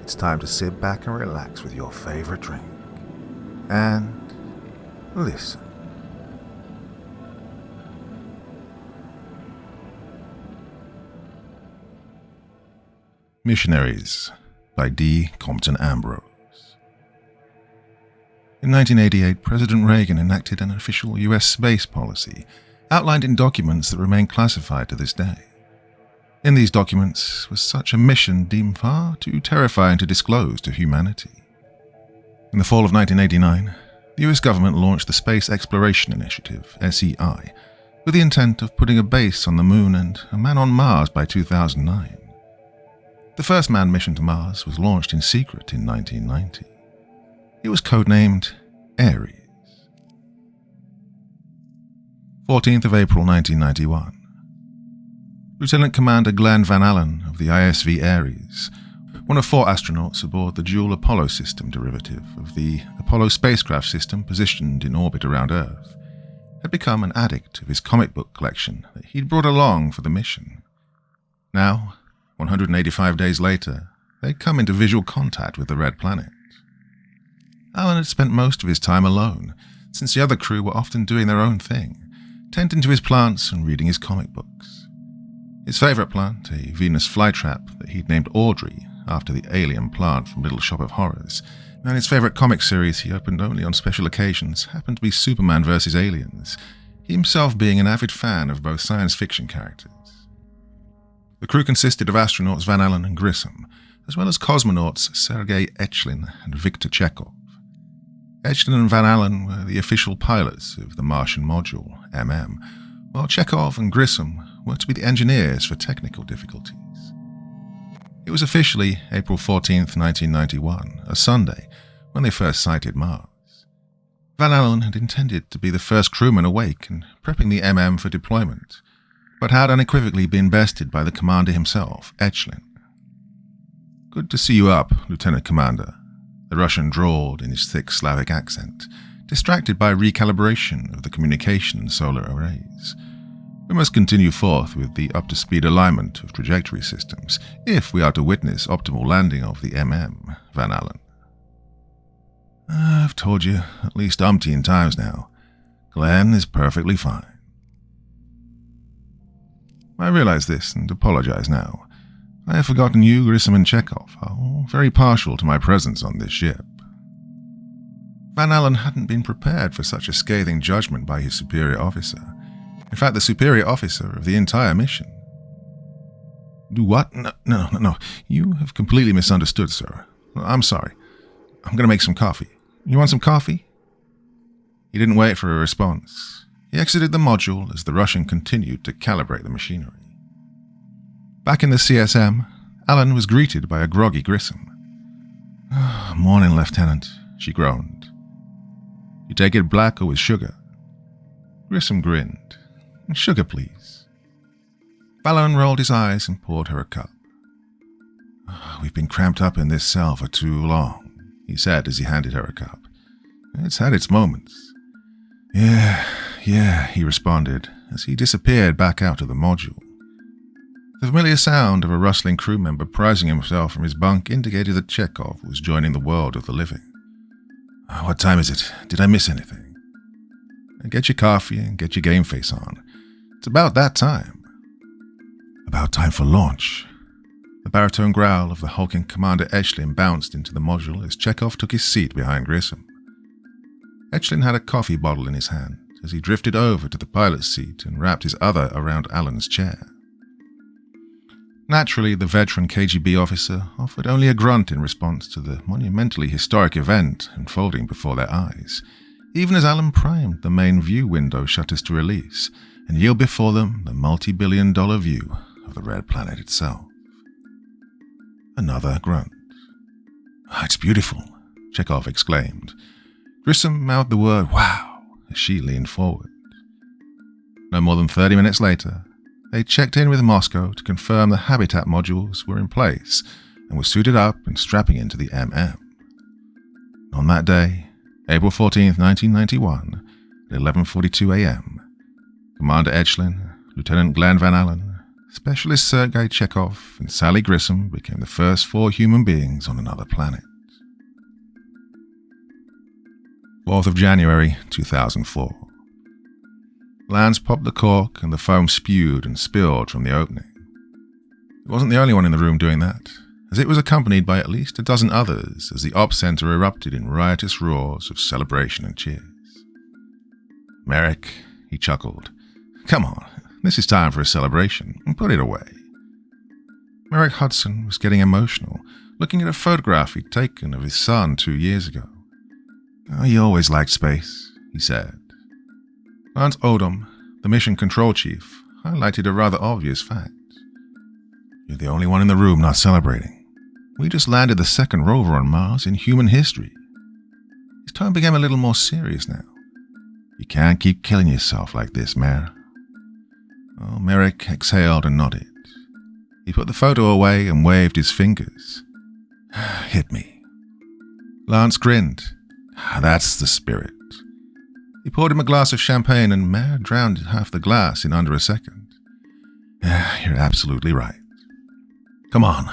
it's time to sit back and relax with your favorite drink. And listen. Missionaries by D. Compton Ambrose. In 1988, President Reagan enacted an official U.S. space policy outlined in documents that remain classified to this day. In these documents was such a mission deemed far too terrifying to disclose to humanity. In the fall of 1989, the U.S. government launched the Space Exploration Initiative, SEI, with the intent of putting a base on the Moon and a man on Mars by 2009. The first manned mission to Mars was launched in secret in 1990. It was codenamed Aries. 14th of April 1991. Lieutenant Commander Glenn Van Allen of the ISV Aries, one of 4 astronauts aboard the dual Apollo system derivative of the Apollo spacecraft system positioned in orbit around Earth, had become an addict of his comic book collection that he'd brought along for the mission. Now, 185 days later, they'd come into visual contact with the Red Planet. Allen had spent most of his time alone, since the other crew were often doing their own thing, tending to his plants and reading his comic books. His favourite plant, a Venus flytrap that he'd named Audrey after the alien plant from Little Shop of Horrors, and his favourite comic series he opened only on special occasions happened to be Superman vs. Aliens, he himself being an avid fan of both science fiction characters. The crew consisted of astronauts Van Allen and Grissom, as well as cosmonauts Sergei Echlin and Viktor Chekhov. Echlin and Van Allen were the official pilots of the Martian module, while Chekhov and Grissom were to be the engineers for technical difficulties. It was officially April 14th, 1991, a Sunday, when they first sighted Mars. Van Allen had intended to be the first crewman awake and prepping the for deployment, but had unequivocally been bested by the commander himself, Echlin. "Good to see you up, Lieutenant Commander," the Russian drawled in his thick Slavic accent, distracted by recalibration of the communication and solar arrays. "We must continue forth with the up-to-speed alignment of trajectory systems, if we are to witness optimal landing of the Van Allen." "I've told you at least umpteen times now. Glenn is perfectly fine." "I realize this and apologize now. I have forgotten you, Grissom, and Chekhov are all very partial to my presence on this ship." Van Allen hadn't been prepared for such a scathing judgment by his superior officer. In fact, the superior officer of the entire mission. "Do what? No. You have completely misunderstood, sir. I'm sorry. I'm going to make some coffee. You want some coffee?" He didn't wait for a response. He exited the module as the Russian continued to calibrate the machinery. Back in the CSM, Allen was greeted by a groggy Grissom. "Morning, Lieutenant," she groaned. "You take it black or with sugar?" Grissom grinned. "Sugar, please." Allen rolled his eyes and poured her a cup. "We've been cramped up in this cell for too long," he said as he handed her a cup. "It's had its moments." Yeah, he responded as he disappeared back out of the module. The familiar sound of a rustling crew member prizing himself from his bunk indicated that Chekhov was joining the world of the living. "What time is it? Did I miss anything?" "Get your coffee and get your game face on. It's about that time." "About time for launch." The baritone growl of the hulking Commander Echlin bounced into the module as Chekhov took his seat behind Grissom. Echlin had a coffee bottle in his hand as he drifted over to the pilot's seat and wrapped his other around Allen's chair. Naturally, the veteran KGB officer offered only a grunt in response to the monumentally historic event unfolding before their eyes, even as Allen primed the main view window shutters to release and yield before them the multi-billion-dollar view of the Red Planet itself. Another grunt. "It's beautiful," Chekhov exclaimed. Grissom mouthed the word "wow" as she leaned forward. No more than 30 minutes later, they checked in with Moscow to confirm the habitat modules were in place and were suited up and strapping into the On that day, April 14, 1991, at 11:42 a.m., Commander Echlin, Lieutenant Glenn Van Allen, Specialist Sergei Chekhov and Sally Grissom became the first 4 human beings on another planet. 4th of January 2004. Lance popped the cork and the foam spewed and spilled from the opening. He wasn't the only one in the room doing that, as it was accompanied by at least a dozen others as the op center erupted in riotous roars of celebration and cheers. "Merrick," he chuckled. "Come on, this is time for a celebration, and put it away." Merrick Hudson was getting emotional, looking at a photograph he'd taken of his son 2 years ago. "Oh, he always liked space," he said. Lance Odom, the mission control chief, highlighted a rather obvious fact. "You're the only one in the room not celebrating. We just landed the 2nd rover on Mars in human history." His tone became a little more serious now. "You can't keep killing yourself like this, Mer." Oh, Merrick exhaled and nodded. He put the photo away and waved his fingers. "Hit me." Lance grinned. "That's the spirit." He poured him a glass of champagne and Mer drowned half the glass in under a second. "You're absolutely right. Come on.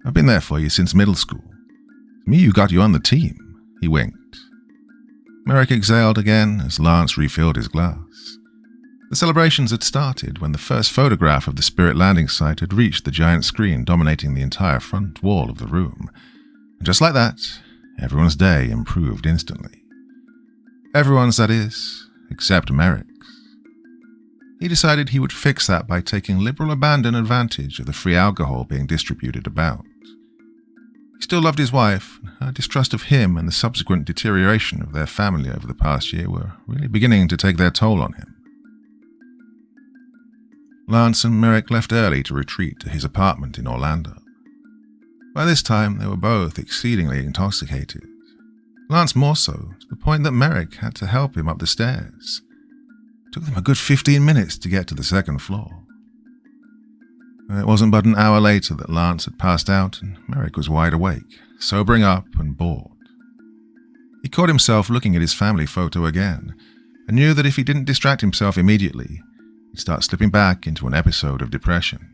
I've been there for you since middle school. It's me who got you on the team," he winked. Merrick exhaled again as Lance refilled his glass. The celebrations had started when the first photograph of the Spirit landing site had reached the giant screen dominating the entire front wall of the room. And just like that, everyone's day improved instantly. Everyone's, that is, except Merrick's. He decided he would fix that by taking liberal abandon advantage of the free alcohol being distributed about. He still loved his wife, and her distrust of him and the subsequent deterioration of their family over the past year were really beginning to take their toll on him. Lance and Merrick left early to retreat to his apartment in Orlando. By this time, they were both exceedingly intoxicated. Lance more so, to the point that Merrick had to help him up the stairs. It took them a good 15 minutes to get to the 2nd floor. It wasn't but an hour later that Lance had passed out and Merrick was wide awake, sobering up and bored. He caught himself looking at his family photo again, and knew that if he didn't distract himself immediately, he'd start slipping back into an episode of depression.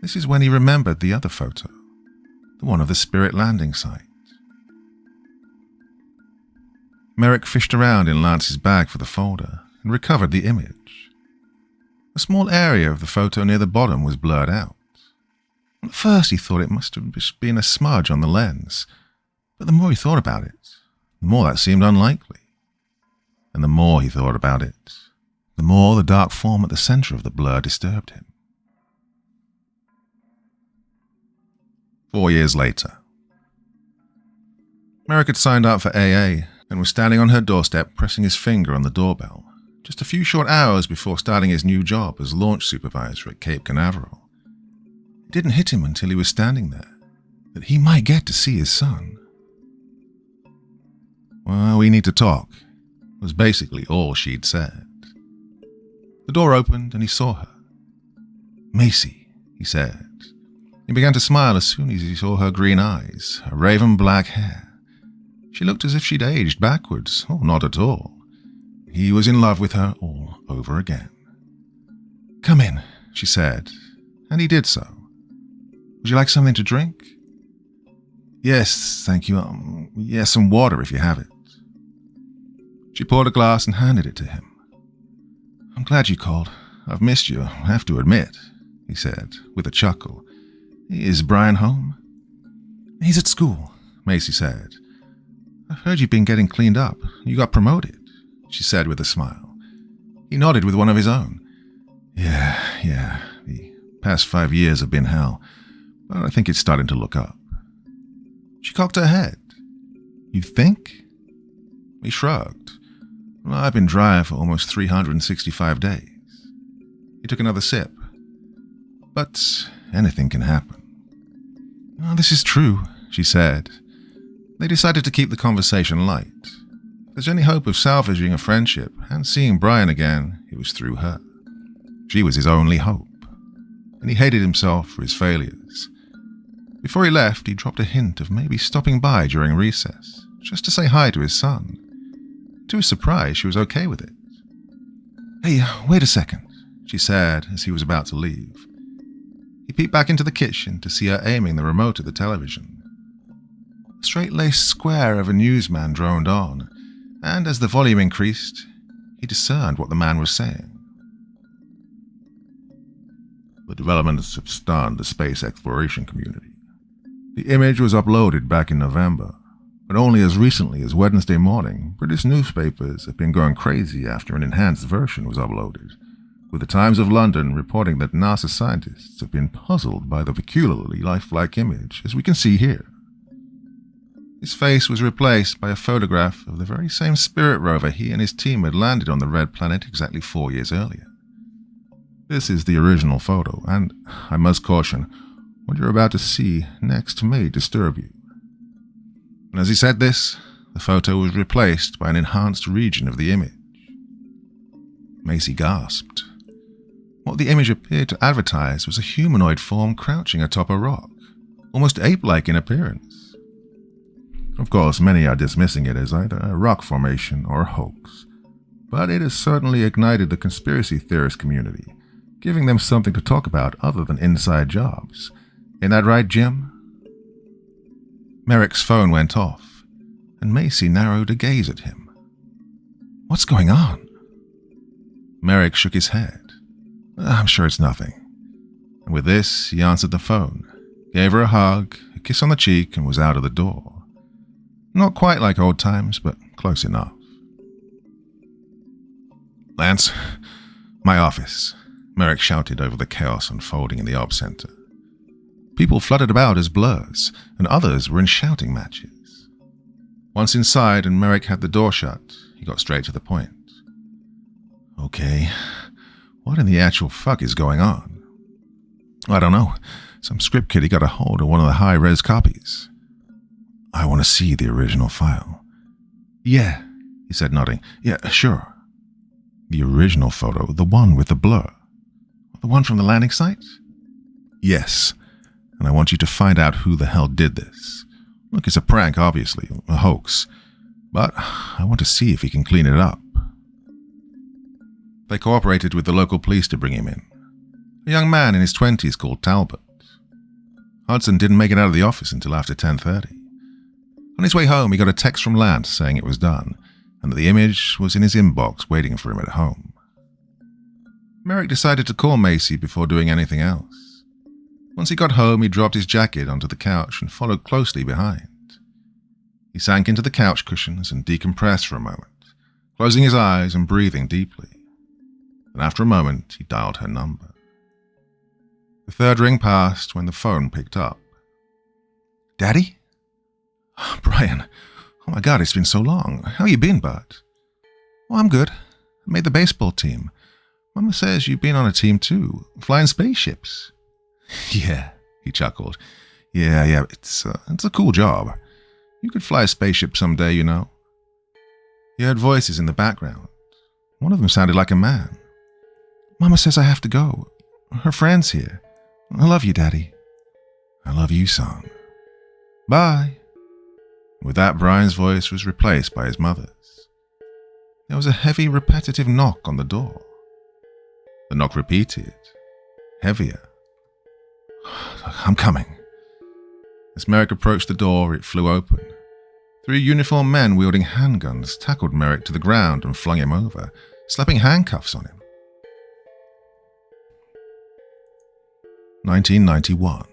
This is when he remembered the other photo, the one of the Spirit landing site. Merrick fished around in Lance's bag for the folder and recovered the image. A small area of the photo near the bottom was blurred out. At first he thought it must have just been a smudge on the lens, but the more he thought about it, the more that seemed unlikely. And the more he thought about it, the more the dark form at the center of the blur disturbed him. 4 years later. Merrick had signed up for AA and was standing on her doorstep pressing his finger on the doorbell, just a few short hours before starting his new job as launch supervisor at Cape Canaveral. It didn't hit him until he was standing there, that he might get to see his son. "Well, we need to talk," was basically all she'd said. The door opened and he saw her. "Macy," he said. He began to smile as soon as he saw her green eyes, her raven black hair. She looked as if she'd aged backwards, or not at all. He was in love with her all over again. "Come in," she said, and he did so. "Would you like something to drink?" "Yes, thank you. Yes, some water if you have it." She poured a glass and handed it to him. "I'm glad you called. I've missed you, I have to admit," he said, with a chuckle. "Is Brian home?" "He's at school," Macy said. "I've heard you've been getting cleaned up. You got promoted," she said with a smile. He nodded with one of his own. Yeah. The past 5 years have been hell, but I think it's starting to look up." She cocked her head. "You think?" He shrugged. "Well, I've been dry for almost 365 days. He took another sip. "But anything can happen." "Oh, this is true," she said. They decided to keep the conversation light. If there's any hope of salvaging a friendship and seeing Brian again, it was through her. She was his only hope, and he hated himself for his failures. Before he left, he dropped a hint of maybe stopping by during recess, just to say hi to his son. To his surprise, she was okay with it. "Hey, wait a second," she said as he was about to leave. He peeped back into the kitchen to see her aiming the remote at the television. A straight-laced square of a newsman droned on, and as the volume increased, he discerned what the man was saying. The developments have stunned the space exploration community. The image was uploaded back in November, but only as recently as Wednesday morning, British newspapers have been going crazy after an enhanced version was uploaded, with the Times of London reporting that NASA scientists have been puzzled by the peculiarly lifelike image, as we can see here. His face was replaced by a photograph of the very same spirit rover he and his team had landed on the Red Planet exactly 4 years earlier. This is the original photo, and I must caution, what you're about to see next may disturb you. And as he said this, the photo was replaced by an enhanced region of the image. Macy gasped. What the image appeared to advertise was a humanoid form crouching atop a rock, almost ape-like in appearance. Of course, many are dismissing it as either a rock formation or a hoax, but it has certainly ignited the conspiracy theorist community, giving them something to talk about other than inside jobs. Ain't that right, Jim? Merrick's phone went off, and Macy narrowed a gaze at him. What's going on? Merrick shook his head. I'm sure it's nothing. And with this, he answered the phone, gave her a hug, a kiss on the cheek, and was out of the door. Not quite like old times, but close enough. Lance, my office, Merrick shouted over the chaos unfolding in the op center. People fluttered about as blurs, and others were in shouting matches. Once inside and Merrick had the door shut, he got straight to the point. Okay, what in the actual fuck is going on? I don't know. Some script kiddie got a hold of one of the high-res copies. I want to see the original file. Yeah, he said, nodding. Yeah, sure. The original photo, the one with the blur. The one from the landing site? Yes, and I want you to find out who the hell did this. Look, it's a prank, obviously, a hoax, but I want to see if he can clean it up. They cooperated with the local police to bring him in. A young man in his 20s called Talbot. Hudson didn't make it out of the office until after 10:30. On his way home, he got a text from Lance saying it was done, and that the image was in his inbox waiting for him at home. Merrick decided to call Macy before doing anything else. Once he got home, he dropped his jacket onto the couch and followed closely behind. He sank into the couch cushions and decompressed for a moment, closing his eyes and breathing deeply. And after a moment, he dialed her number. The third ring passed when the phone picked up. Daddy? Brian. Oh my God, it's been so long. How you been, bud? Oh, I'm good. I made the baseball team. Mama says you've been on a team too, flying spaceships. Yeah, he chuckled. Yeah, it's a cool job. You could fly a spaceship someday, you know. He heard voices in the background. One of them sounded like a man. Mama says I have to go. Her friend's here. I love you, Daddy. I love you, son. Bye. With that, Brian's voice was replaced by his mother's. There was a heavy, repetitive knock on the door. The knock repeated, heavier. I'm coming. As Merrick approached the door, it flew open. 3 uniformed men wielding handguns tackled Merrick to the ground and flung him over, slapping handcuffs on him. 1991.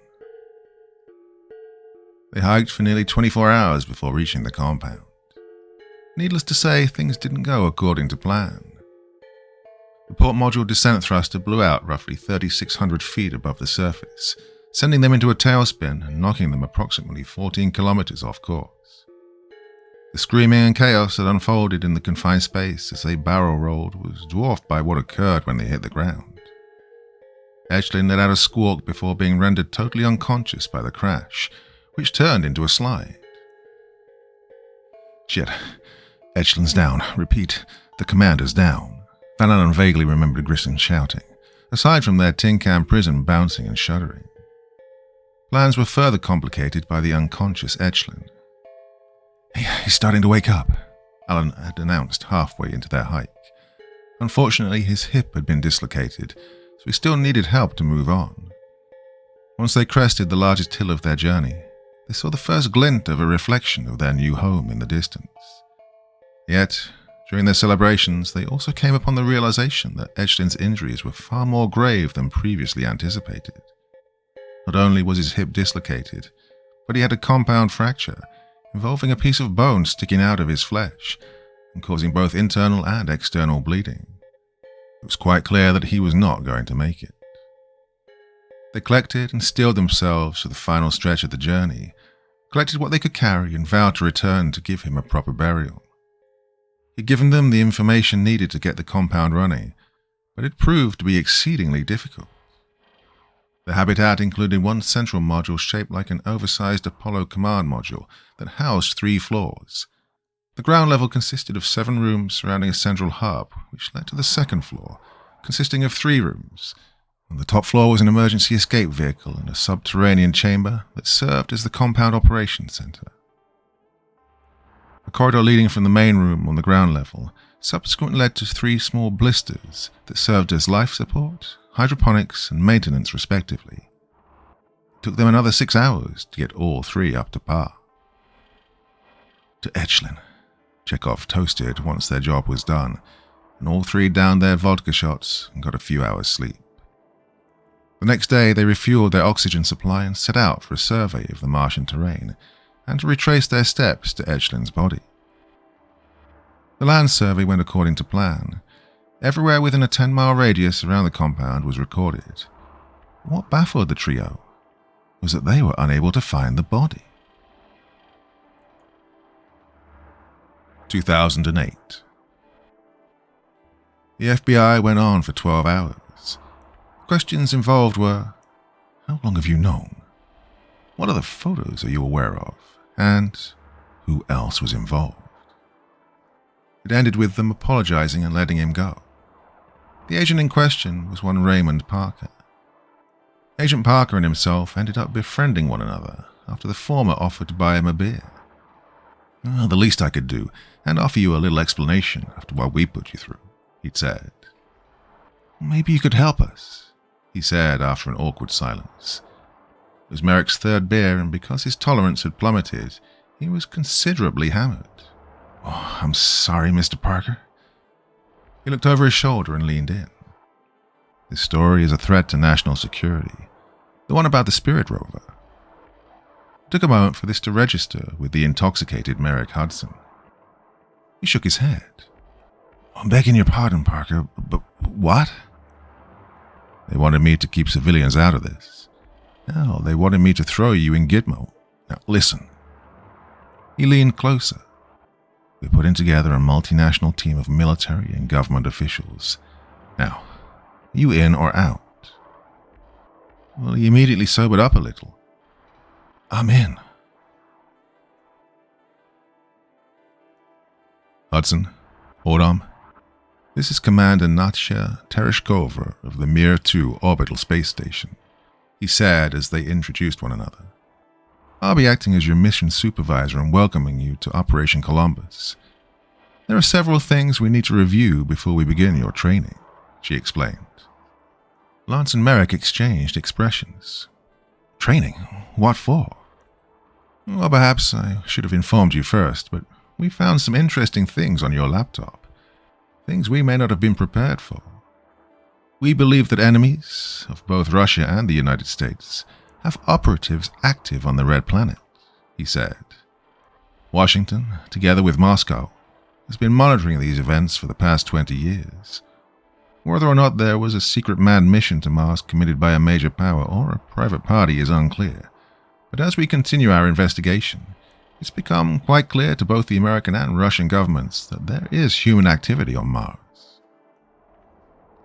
They hiked for nearly 24 hours before reaching the compound. Needless to say, things didn't go according to plan. The port module descent thruster blew out roughly 3,600 feet above the surface, sending them into a tailspin and knocking them approximately 14 kilometers off course. The screaming and chaos that unfolded in the confined space as they barrel rolled was dwarfed by what occurred when they hit the ground. Edgelin let out a squawk before being rendered totally unconscious by the crash, which turned into a slide. Shit. Edgelin's down. Repeat, the commander's down. Van Allen vaguely remembered Grissom shouting, aside from their tin can prison bouncing and shuddering. Plans were further complicated by the unconscious Edgelin. Hey, he's starting to wake up, Allen had announced halfway into their hike. Unfortunately, his hip had been dislocated, so he still needed help to move on. Once they crested the largest hill of their journey, they saw the first glint of a reflection of their new home in the distance. Yet, during their celebrations, they also came upon the realization that Edgelin's injuries were far more grave than previously anticipated. Not only was his hip dislocated, but he had a compound fracture involving a piece of bone sticking out of his flesh and causing both internal and external bleeding. It was quite clear that he was not going to make it. They collected and steeled themselves for the final stretch of the journey, collected what they could carry and vowed to return to give him a proper burial. He'd given them the information needed to get the compound running, but it proved to be exceedingly difficult. The habitat included one central module shaped like an oversized Apollo command module that housed 3 floors. The ground level consisted of 7 rooms surrounding a central hub, which led to the second floor, consisting of 3 rooms. On the top floor was an emergency escape vehicle and a subterranean chamber that served as the compound operations center. A corridor leading from the main room on the ground level subsequently led to 3 small blisters that served as life support, hydroponics, and maintenance respectively. It took them another 6 hours to get all 3 up to par. To Edgelin, Chekhov toasted once their job was done, and all 3 downed their vodka shots and got a few hours sleep. The next day they refueled their oxygen supply and set out for a survey of the Martian terrain and to retrace their steps to Edgelin's body. The land survey went according to plan. Everywhere within a 10-mile radius around the compound was recorded. What baffled the trio was that they were unable to find the body. 2008. The FBI went on for 12 hours. Questions involved were, how long have you known? What other photos are you aware of? And who else was involved? It ended with them apologizing and letting him go. The agent in question was one Raymond Parker. Agent Parker and himself ended up befriending one another after the former offered to buy him a beer. "Well, the least I could do, and offer you a little explanation after what we put you through," he'd said. "Maybe you could help us," he said after an awkward silence. It was Merrick's 3rd beer, and because his tolerance had plummeted, he was considerably hammered. "Oh, I'm sorry, Mr. Parker." He looked over his shoulder and leaned in. "This story is a threat to national security, the one about the spirit rover." It took a moment for this to register with the intoxicated Merrick Hudson. He shook his head. "I'm begging your pardon, Parker, but what?" "They wanted me to keep civilians out of this. Now, they wanted me to throw you in Gitmo. Now, listen." He leaned closer. "We're putting together a multinational team of military and government officials. Now, are you in or out?" Well, he immediately sobered up a little. "I'm in." "Hudson, Odom, this is Commander Natsha Tereshkova of the Mir 2 orbital space station," he said as they introduced one another. "I'll be acting as your mission supervisor and welcoming you to Operation Columbus. There are several things we need to review before we begin your training," she explained. Lance and Merrick exchanged expressions. "Training? What for?" "Well, perhaps I should have informed you first, but we found some interesting things on your laptop. Things we may not have been prepared for. We believe that enemies of both Russia and the United States have operatives active on the Red Planet," he said. "Washington, together with Moscow, has been monitoring these events for the past 20 years. Whether or not there was a secret manned mission to Mars committed by a major power or a private party is unclear, but as we continue our investigation, it's become quite clear to both the American and Russian governments that there is human activity on Mars."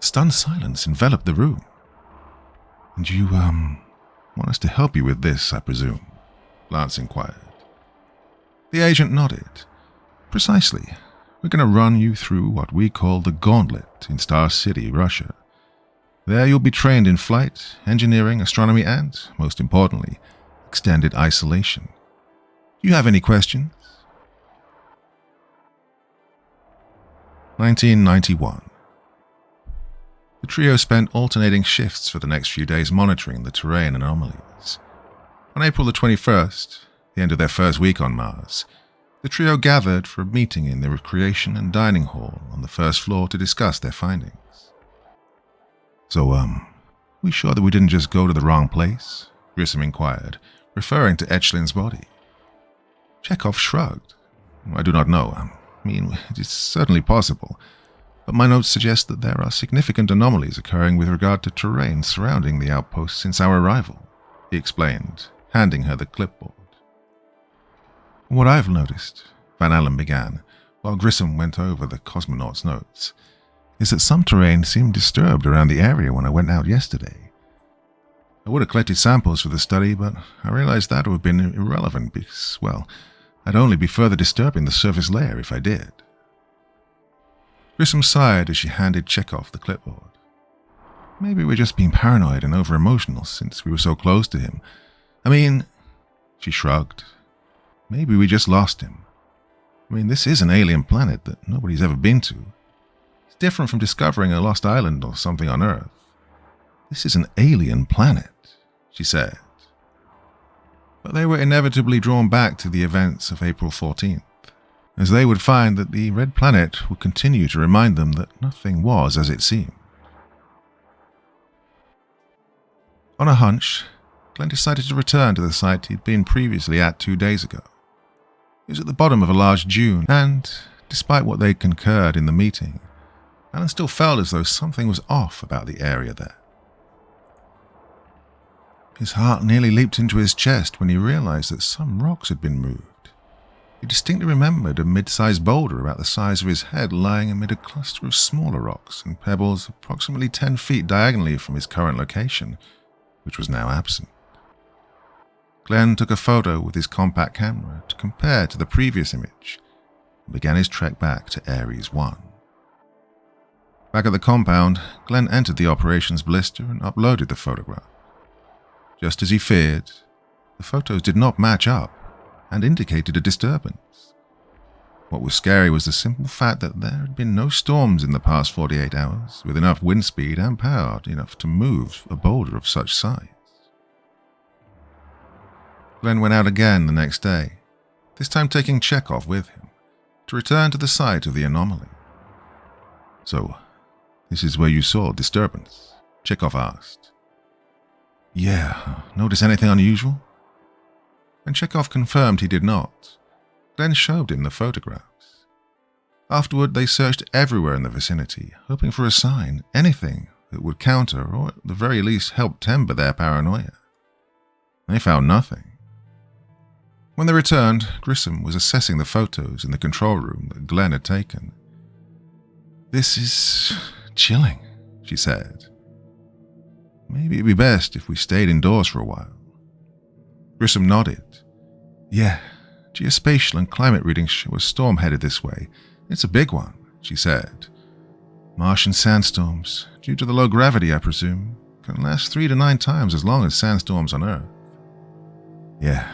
Stunned silence enveloped the room. "And you, want us to help you with this, I presume?" Lance inquired. The agent nodded. "Precisely. We're going to run you through what we call the Gauntlet in Star City, Russia. There you'll be trained in flight, engineering, astronomy, and, most importantly, extended isolation. Do you have any questions?" 1991. The trio spent alternating shifts for the next few days monitoring the terrain and anomalies. On April the 21st, the end of their first week on Mars, the trio gathered for a meeting in the recreation and dining hall on the first floor to discuss their findings. So, we sure that we didn't just go to the wrong place? Grissom inquired, referring to Etchlin's body. Chekhov shrugged. I do not know. I mean, it is certainly possible, but my notes suggest that there are significant anomalies occurring with regard to terrain surrounding the outpost since our arrival, he explained, handing her the clipboard. What I've noticed, Van Allen began, while Grissom went over the cosmonaut's notes, is that some terrain seemed disturbed around the area when I went out yesterday. I would have collected samples for the study, but I realized that would have been irrelevant because, well, I'd only be further disturbing the surface layer if I did. Grissom sighed as she handed Chekhov the clipboard. Maybe we're just being paranoid and over-emotional since we were so close to him. I mean, she shrugged. Maybe we just lost him. I mean, this is an alien planet that nobody's ever been to. It's different from discovering a lost island or something on Earth. This is an alien planet, she said. But they were inevitably drawn back to the events of April 14th, as they would find that the red planet would continue to remind them that nothing was as it seemed. On a hunch, Glenn decided to return to the site he'd been previously at 2 days ago. It was at the bottom of a large dune, and, despite what they concurred in the meeting, Alan still felt as though something was off about the area there. His heart nearly leaped into his chest when he realized that some rocks had been moved. He distinctly remembered a mid-sized boulder about the size of his head lying amid a cluster of smaller rocks and pebbles approximately 10 feet diagonally from his current location, which was now absent. Glenn took a photo with his compact camera to compare to the previous image and began his trek back to Aries 1. Back at the compound, Glenn entered the operations blister and uploaded the photograph. Just as he feared, the photos did not match up and indicated a disturbance. What was scary was the simple fact that there had been no storms in the past 48 hours with enough wind speed and power enough to move a boulder of such size. Glenn went out again the next day, this time taking Chekhov with him, to return to the site of the anomaly. So, this is where you saw disturbance? Chekhov asked. Yeah, notice anything unusual? When Chekhov confirmed he did not, Glenn showed him the photographs. Afterward, they searched everywhere in the vicinity, hoping for a sign, anything that would counter or at the very least help temper their paranoia. They found nothing. When they returned, Grissom was assessing the photos in the control room that Glenn had taken. This is chilling, she said. Maybe it'd be best if we stayed indoors for a while. Grissom nodded. Yeah, geospatial and climate readings show a storm headed this way. It's a big one, she said. Martian sandstorms, due to the low gravity, I presume, can last 3 to 9 times as long as sandstorms on Earth. Yeah,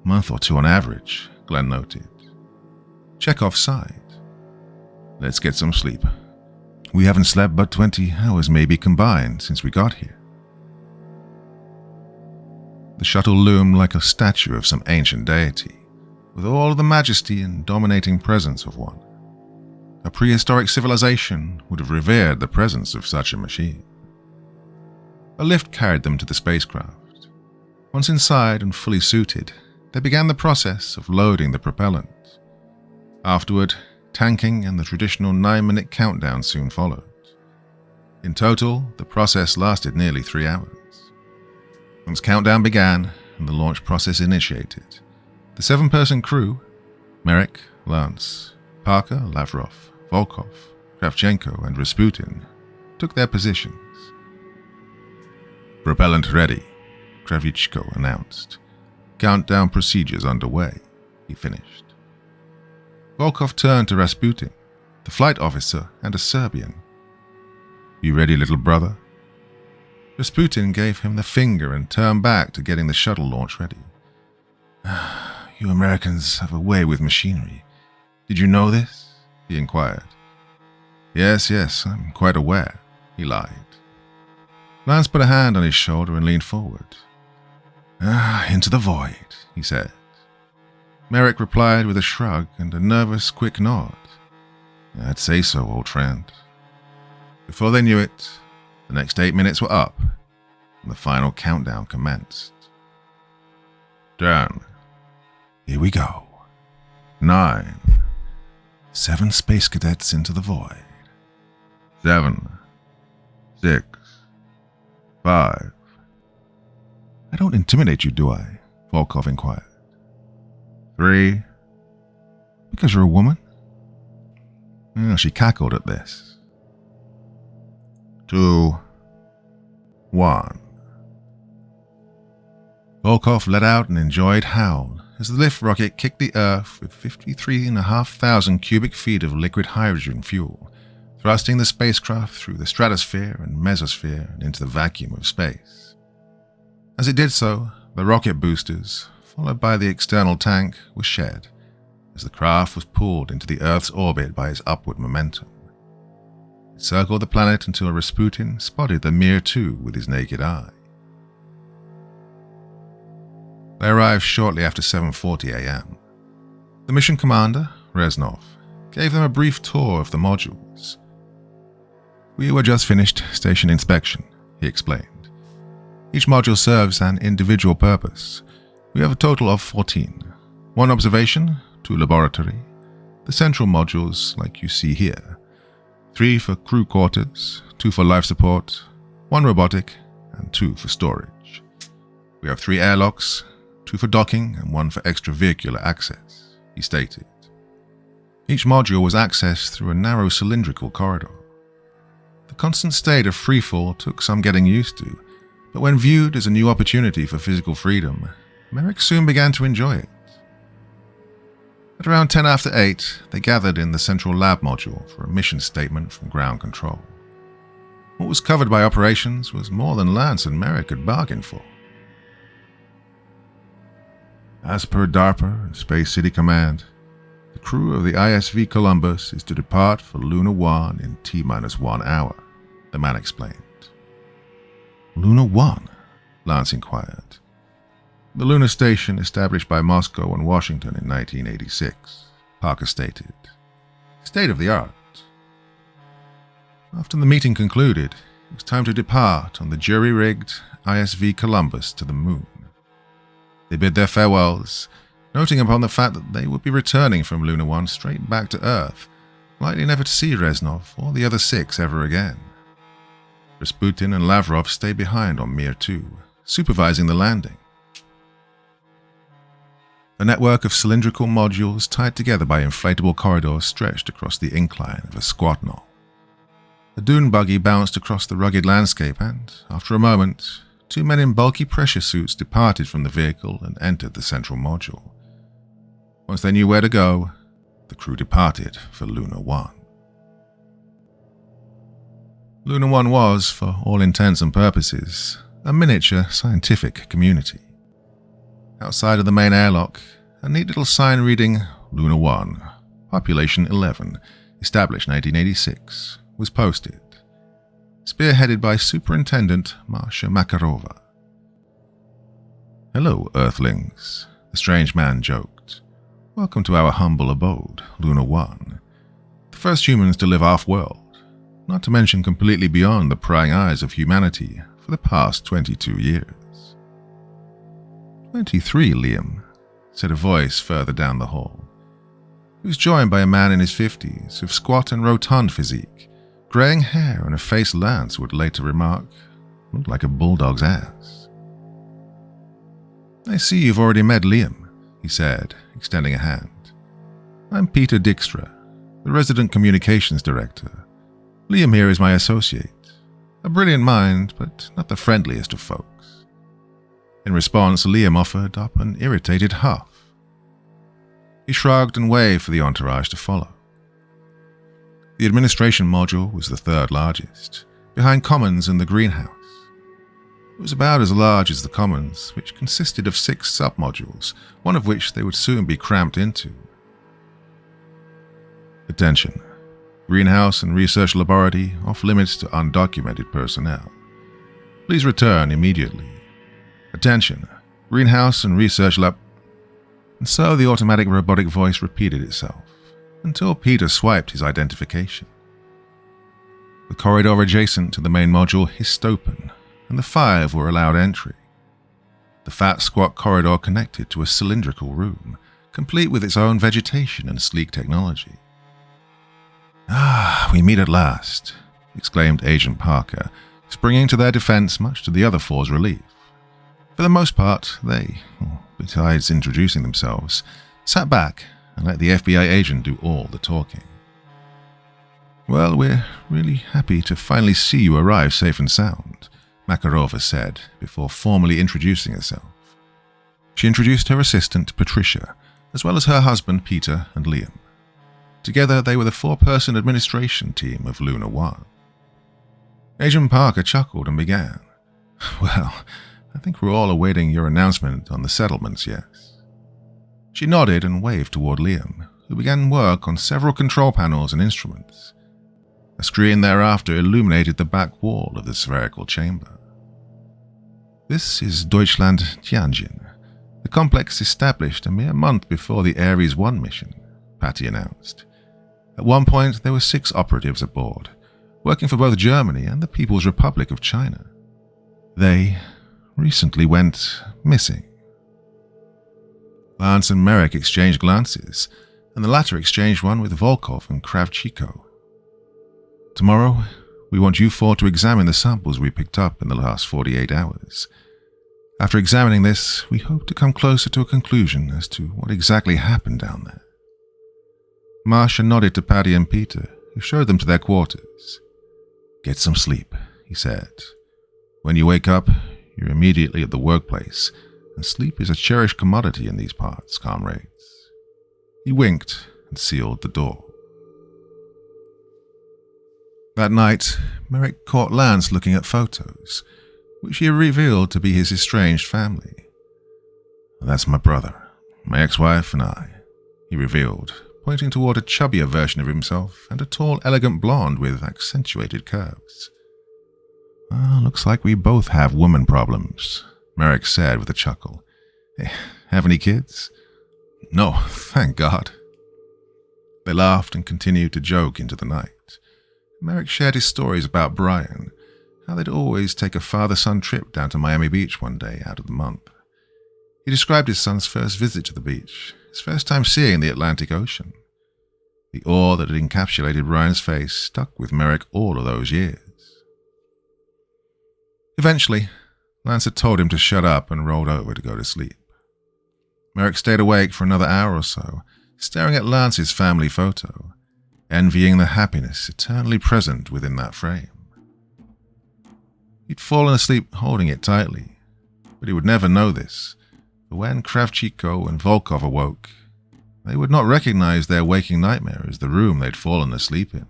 a month or 2 on average, Glenn noted. Chekhov sighed. Let's get some sleep. We haven't slept but 20 hours maybe combined since we got here. The shuttle loomed like a statue of some ancient deity, with all the majesty and dominating presence of one. A prehistoric civilization would have revered the presence of such a machine. A lift carried them to the spacecraft. Once inside and fully suited, they began the process of loading the propellant. Afterward, tanking and the traditional 9-minute countdown soon followed. In total, the process lasted nearly 3 hours. Once countdown began and the launch process initiated, the 7-person crew, Merrick, Lance, Parker, Lavrov, Volkov, Kravchenko, and Rasputin, took their positions. Propellant ready, Kravchenko announced. Countdown procedures underway, he finished. Volkov turned to Rasputin, the flight officer and a Serbian. You ready, little brother? Rasputin gave him the finger and turned back to getting the shuttle launch ready. You Americans have a way with machinery. Did you know this? He inquired. Yes, I'm quite aware. he lied. Lance put a hand on his shoulder and leaned forward. Into the void, he said. Merrick replied with a shrug and a nervous, quick nod. I'd say so, old friend. Before they knew it, the next 8 minutes were up, and the final countdown commenced. 10. Here we go. 9. 7 space cadets into the void. 7. 6. 5. I don't intimidate you, do I? Volkov inquired. 3. Because you're a woman? She cackled at this. 2. 1. Volkov let out an enjoyed howl as the lift rocket kicked the Earth with 53,500 cubic feet of liquid hydrogen fuel, thrusting the spacecraft through the stratosphere and mesosphere and into the vacuum of space. As it did so, the rocket boosters, followed by the external tank, were shed, as the craft was pulled into the Earth's orbit by its upward momentum. It circled the planet until Rasputin spotted the Mir 2 with his naked eye. They arrived shortly after 7:40 a.m. The mission commander, Reznov, gave them a brief tour of the modules. We were just finished station inspection, he explained. Each module serves an individual purpose. We have a total of 14. 1 observation, 2 laboratory, the central modules like you see here, 3 for crew quarters, 2 for life support, 1 robotic, and 2 for storage. We have 3 airlocks, 2 for docking and 1 for extravehicular access, he stated. Each module was accessed through a narrow cylindrical corridor. The constant state of freefall took some getting used to, but when viewed as a new opportunity for physical freedom, Merrick soon began to enjoy it. At around 10 after 8, they gathered in the central lab module for a mission statement from ground control. What was covered by operations was more than Lance and Merrick had bargained for. As per DARPA and Space City Command, the crew of the ISV Columbus is to depart for Lunar 1 in T-1 hour, the man explained. Lunar 1? Lance inquired. The lunar station established by Moscow and Washington in 1986, Parker stated. State of the art. After the meeting concluded, it was time to depart on the jury-rigged ISV Columbus to the moon. They bid their farewells, noting upon the fact that they would be returning from Lunar 1 straight back to Earth, likely never to see Reznov or the other 6 ever again. Rasputin and Lavrov stayed behind on Mir 2, supervising the landing. A network of cylindrical modules tied together by inflatable corridors stretched across the incline of a squat knoll. A dune buggy bounced across the rugged landscape and, after a moment, 2 men in bulky pressure suits departed from the vehicle and entered the central module. Once they knew where to go, the crew departed for Lunar 1. Lunar 1 was, for all intents and purposes, a miniature scientific community. Outside of the main airlock, a neat little sign reading Lunar 1, population 11, established 1986, was posted, spearheaded by Superintendent Marsha Makarova. Hello, Earthlings, the strange man joked. Welcome to our humble abode, Lunar 1, the first humans to live off-world, not to mention completely beyond the prying eyes of humanity for the past 22 years. 23, Liam, said a voice further down the hall. He was joined by a man in his 50s with squat and rotund physique, greying hair and a face Lance would later remark looked like a bulldog's ass. I see you've already met Liam, he said, extending a hand. I'm Peter Dijkstra, the resident communications director. Liam here is my associate, a brilliant mind, but not the friendliest of folks. In response, Liam offered up an irritated huff. He shrugged and waved for the entourage to follow. The administration module was the 3rd largest, behind Commons and the greenhouse. It was about as large as the Commons, which consisted of 6 sub-modules, one of which they would soon be cramped into. Attention. Greenhouse and research laboratory off limits to undocumented personnel. Please return immediately. Attention, greenhouse and research lab. And so the automatic robotic voice repeated itself, until Peter swiped his identification. The corridor adjacent to the main module hissed open, and the 5 were allowed entry. The fat, squat corridor connected to a cylindrical room, complete with its own vegetation and sleek technology. "Ah, we meet at last," exclaimed Agent Parker, springing to their defense much to the other 4's relief. For the most part, they, besides introducing themselves, sat back and let the FBI agent do all the talking. "Well, we're really happy to finally see you arrive safe and sound," Makarova said, before formally introducing herself. She introduced her assistant, Patricia, as well as her husband, Peter, and Liam. Together, they were the 4-person administration team of Lunar 1. Agent Parker chuckled and began. "Well, I think we're all awaiting your announcement on the settlements, yes?" She nodded and waved toward Liam, who began work on several control panels and instruments. A screen thereafter illuminated the back wall of the spherical chamber. "This is Deutschland Tianjin, the complex established a mere month before the Aries 1 mission," Patty announced. At one point, there were 6 operatives aboard, working for both Germany and the People's Republic of China. They recently went missing. Lance and Merrick exchanged glances, and the latter exchanged one with Volkov and Kravchiko. "Tomorrow, we want you 4 to examine the samples we picked up in the last 48 hours. After examining this, we hope to come closer to a conclusion as to what exactly happened down there." Marcia nodded to Paddy and Peter, who showed them to their quarters. "Get some sleep," he said. "When you wake up, you're immediately at the workplace, and sleep is a cherished commodity in these parts, comrades." He winked and sealed the door. That night, Merrick caught Lance looking at photos, which he revealed to be his estranged family. "That's my brother, my ex-wife, and I," he revealed, pointing toward a chubbier version of himself and a tall, elegant blonde with accentuated curves. "Looks like we both have woman problems," Merrick said with a chuckle. "Hey, have any kids?" "No, thank God." They laughed and continued to joke into the night. Merrick shared his stories about Brian, how they'd always take a father-son trip down to Miami Beach one day out of the month. He described his son's first visit to the beach, his first time seeing the Atlantic Ocean. The awe that had encapsulated Brian's face stuck with Merrick all of those years. Eventually, Lance had told him to shut up and rolled over to go to sleep. Merrick stayed awake for another hour or so, staring at Lance's family photo, envying the happiness eternally present within that frame. He'd fallen asleep holding it tightly, but he would never know this, for when Kravchiko and Volkov awoke, they would not recognize their waking nightmare as the room they'd fallen asleep in.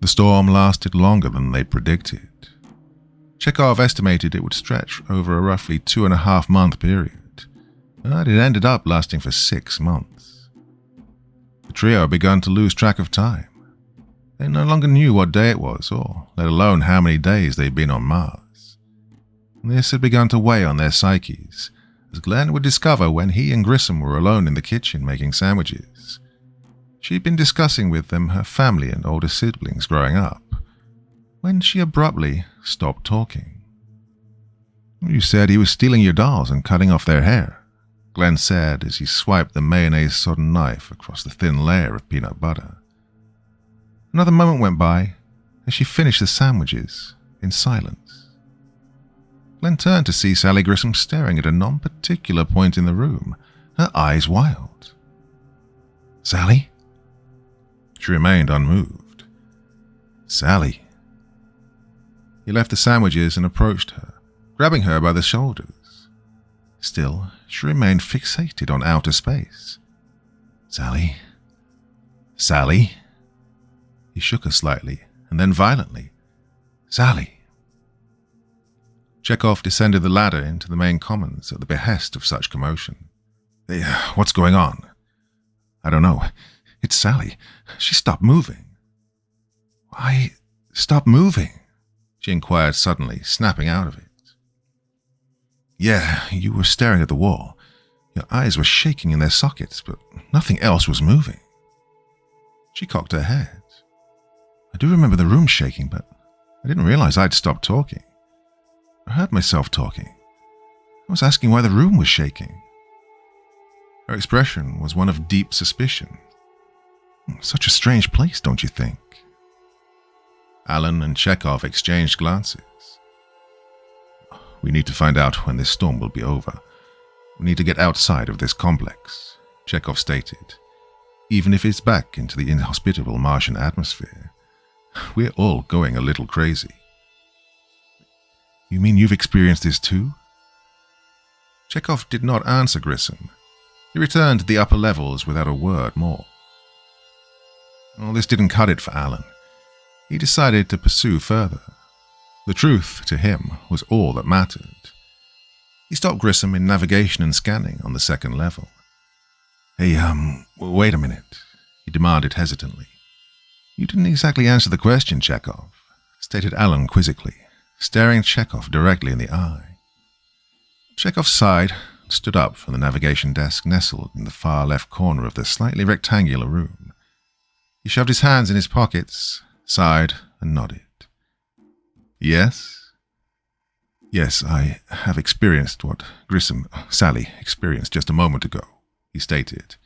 The storm lasted longer than they'd predicted. Chekhov estimated it would stretch over a roughly 2.5-month period, but it ended up lasting for 6 months. The trio had begun to lose track of time. They no longer knew what day it was, or let alone how many days they'd been on Mars. This had begun to weigh on their psyches, as Glenn would discover when he and Grissom were alone in the kitchen making sandwiches. She'd been discussing with them her family and older siblings growing up, when she abruptly stopped talking. "You said he was stealing your dolls and cutting off their hair," Glenn said as he swiped the mayonnaise-sodden knife across the thin layer of peanut butter. Another moment went by as she finished the sandwiches in silence. Glenn turned to see Sally Grissom staring at a non-particular point in the room, her eyes wild. "Sally?" She remained unmoved. "Sally?" He left the sandwiches and approached her, grabbing her by the shoulders. Still, she remained fixated on outer space. "Sally? Sally?" He shook her slightly, and then violently. "Sally!" Chekhov descended the ladder into the main commons at the behest of such commotion. "Hey, what's going on?" I don't know. It's Sally. She stopped moving. Why stop moving? She inquired suddenly, snapping out of it. Yeah, you were staring at the wall. Your eyes were shaking in their sockets, but nothing else was moving. She cocked her head. I do remember the room shaking, but I didn't realize I'd stopped talking. I heard myself talking. I was asking why the room was shaking. Her expression was one of deep suspicion. Such a strange place, don't you think? Alan and Chekhov exchanged glances. We need to find out when this storm will be over. We need to get outside of this complex, Chekhov stated, even if it's back into the inhospitable Martian atmosphere. We're all going a little crazy. You mean you've experienced this too? Chekhov did not answer Grissom. He returned to the upper levels without a word more. Well, this didn't cut it for Alan. He decided to pursue further. The truth, to him, was all that mattered. He stopped Grissom in navigation and scanning on the second level. Hey, wait a minute, he demanded hesitantly. You didn't exactly answer the question, Chekhov, stated Alan quizzically, staring Chekhov directly in the eye. Chekhov sighed and stood up from the navigation desk nestled in the far left corner of the slightly rectangular room. He shoved his hands in his pockets, sighed, and nodded. Yes? Yes, I have experienced what Sally experienced just a moment ago, he stated.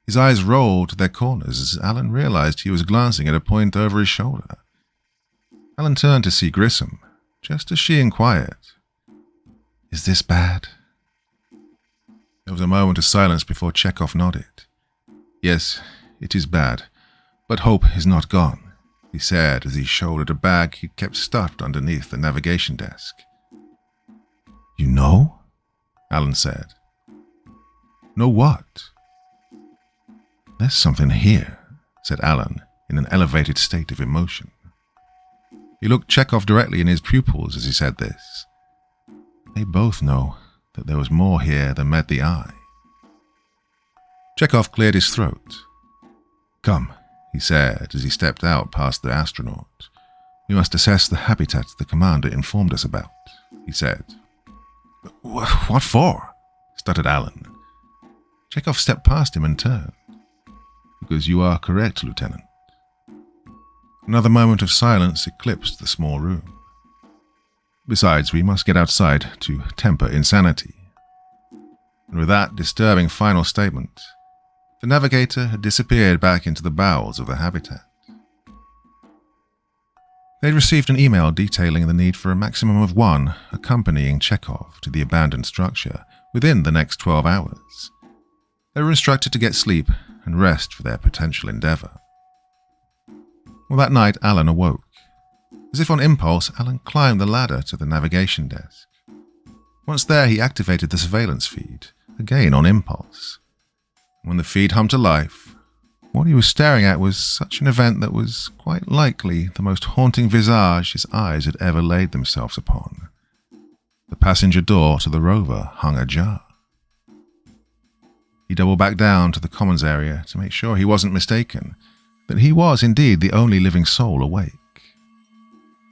His eyes rolled to their corners as Alan realized he was glancing at a point over his shoulder. Alan turned to see Grissom, just as she inquired, Is this bad? There was a moment of silence before Chekhov nodded. Yes, it is bad, but hope is not gone, he said as he shouldered a bag he'd kept stuffed underneath the navigation desk. You know? Alan said. Know what? There's something here, said Alan in an elevated state of emotion. He looked Chekhov directly in his pupils as he said this. They both know that there was more here than met the eye. Chekhov cleared his throat. Come, he said as he stepped out past the astronaut. We must assess the habitat the commander informed us about, he said. What for? Stuttered Alan. Chekhov stepped past him and turned. Because you are correct, Lieutenant. Another moment of silence eclipsed the small room. Besides, we must get outside to temper insanity. And with that disturbing final statement, the navigator had disappeared back into the bowels of the habitat. They'd received an email detailing the need for a maximum of one accompanying Chekhov to the abandoned structure within the next 12 hours. They were instructed to get sleep and rest for their potential endeavor. Well, that night, Alan awoke. As if on impulse, Alan climbed the ladder to the navigation desk. Once there, he activated the surveillance feed, again on impulse. When the feed hummed to life, what he was staring at was such an event that was quite likely the most haunting visage his eyes had ever laid themselves upon. The passenger door to the rover hung ajar. He doubled back down to the commons area to make sure he wasn't mistaken, that he was indeed the only living soul awake.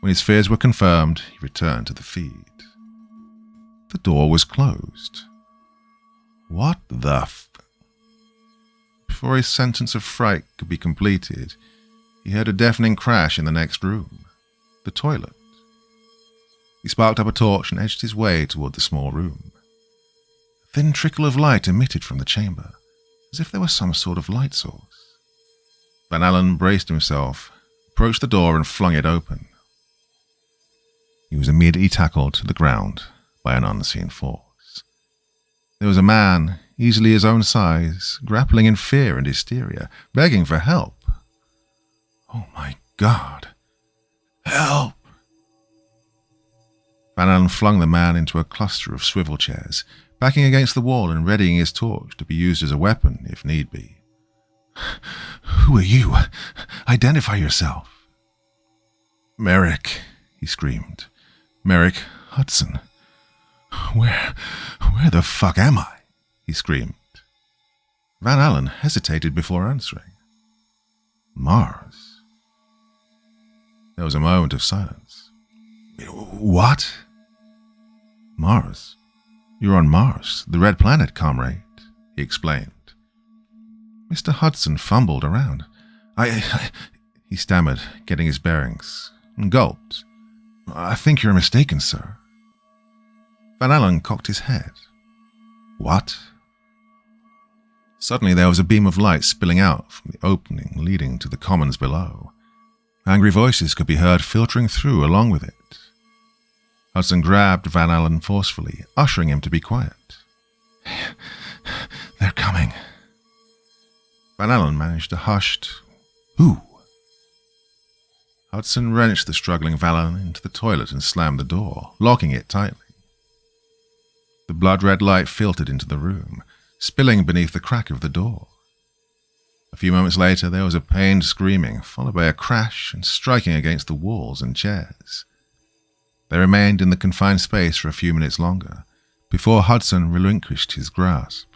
When his fears were confirmed, he returned to the feed. The door was closed. What the Before his sentence of fright could be completed, he heard a deafening crash in the next room, the toilet. He sparked up a torch and edged his way toward the small room. A thin trickle of light emitted from the chamber, as if there was some sort of light source. Van Allen braced himself, approached the door and flung it open. He was immediately tackled to the ground by an unseen force. There was a man, easily his own size, grappling in fear and hysteria, begging for help. Oh my God! Help! Van Allen flung the man into a cluster of swivel chairs, backing against the wall and readying his torch to be used as a weapon if need be. Who are you? Identify yourself. Merrick, he screamed. Merrick Hudson. Where the fuck am I? He screamed. Van Allen hesitated before answering. Mars? There was a moment of silence. What? Mars. You're on Mars, the red planet, comrade, he explained. Mr. Hudson fumbled around. He stammered, getting his bearings, and gulped. I think you're mistaken, sir. Van Allen cocked his head. What? Suddenly there was a beam of light spilling out from the opening leading to the commons below. Angry voices could be heard filtering through along with it. Hudson grabbed Van Allen forcefully, ushering him to be quiet. They're coming. Van Allen managed a hushed, "Who?" Hudson wrenched the struggling Van Allen into the toilet and slammed the door, locking it tightly. The blood-red light filtered into the room, spilling beneath the crack of the door. A few moments later, there was a pained screaming, followed by a crash and striking against the walls and chairs. They remained in the confined space for a few minutes longer, before Hudson relinquished his grasp.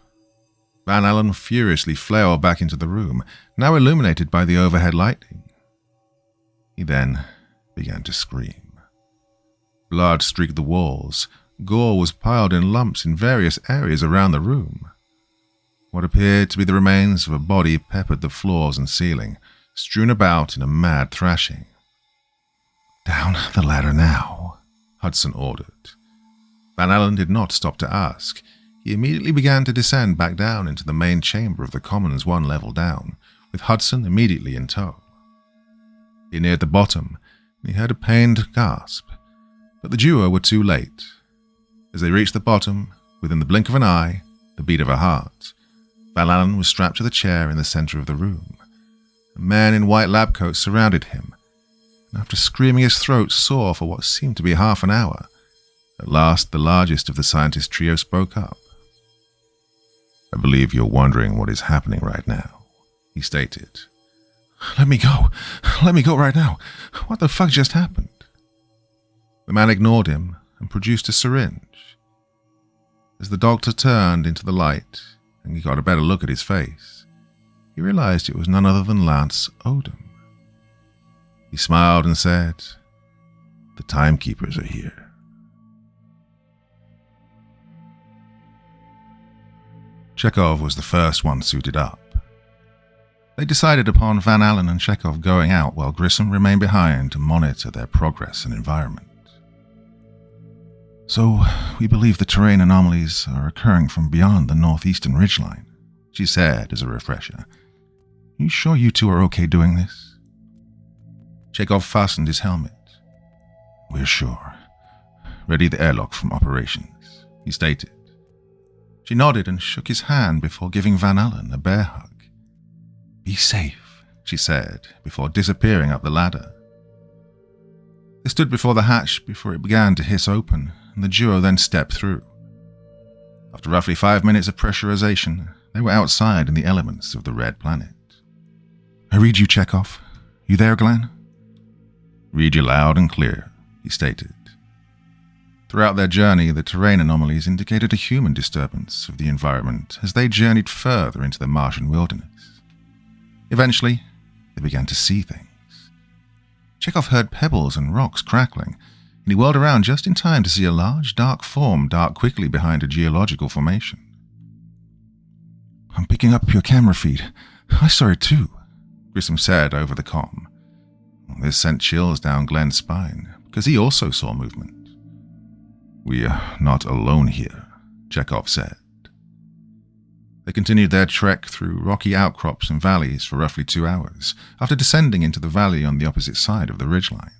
Van Allen furiously flailed back into the room, now illuminated by the overhead lighting. He then began to scream. Blood streaked the walls. Gore was piled in lumps in various areas around the room. What appeared to be the remains of a body peppered the floors and ceiling, strewn about in a mad thrashing. "Down the ladder now," Hudson ordered. Van Allen did not stop to ask. He immediately began to descend back down into the main chamber of the commons one level down, with Hudson immediately in tow. He neared the bottom, and he heard a pained gasp, but the duo were too late. As they reached the bottom, within the blink of an eye, the beat of a heart, Van Allen was strapped to the chair in the center of the room. A man in white lab coat surrounded him, and after screaming his throat sore for what seemed to be half an hour, at last the largest of the scientist trio spoke up. "I believe you're wondering what is happening right now," he stated. Let me go. Let me go right now. What the fuck just happened?" The man ignored him and produced a syringe. As the doctor turned into the light and he got a better look at his face, he realized it was none other than Lance Odom. He smiled and said, "The timekeepers are here." Chekhov was the first one suited up. They decided upon Van Allen and Chekhov going out while Grissom remained behind to monitor their progress and environment. "So, we believe the terrain anomalies are occurring from beyond the northeastern ridgeline," she said as a refresher. "You sure you two are okay doing this?" Chekhov fastened his helmet. "We're sure. Ready the airlock from operations," he stated. She nodded and shook his hand before giving Van Allen a bear hug. "Be safe," she said, before disappearing up the ladder. They stood before the hatch before it began to hiss open, and the duo then stepped through. After roughly 5 minutes of pressurization, they were outside in the elements of the red planet. "I read you, Chekhov. You there, Glenn?" "Read you loud and clear," he stated. Throughout their journey, the terrain anomalies indicated a human disturbance of the environment as they journeyed further into the Martian wilderness. Eventually, they began to see things. Chekhov heard pebbles and rocks crackling, and he whirled around just in time to see a large, dark form dart quickly behind a geological formation. "I'm picking up your camera feed. I saw it too," Grissom said over the comm. This sent chills down Glenn's spine, because he also saw movement. "We are not alone here," Chekhov said. They continued their trek through rocky outcrops and valleys for roughly 2 hours, after descending into the valley on the opposite side of the ridgeline.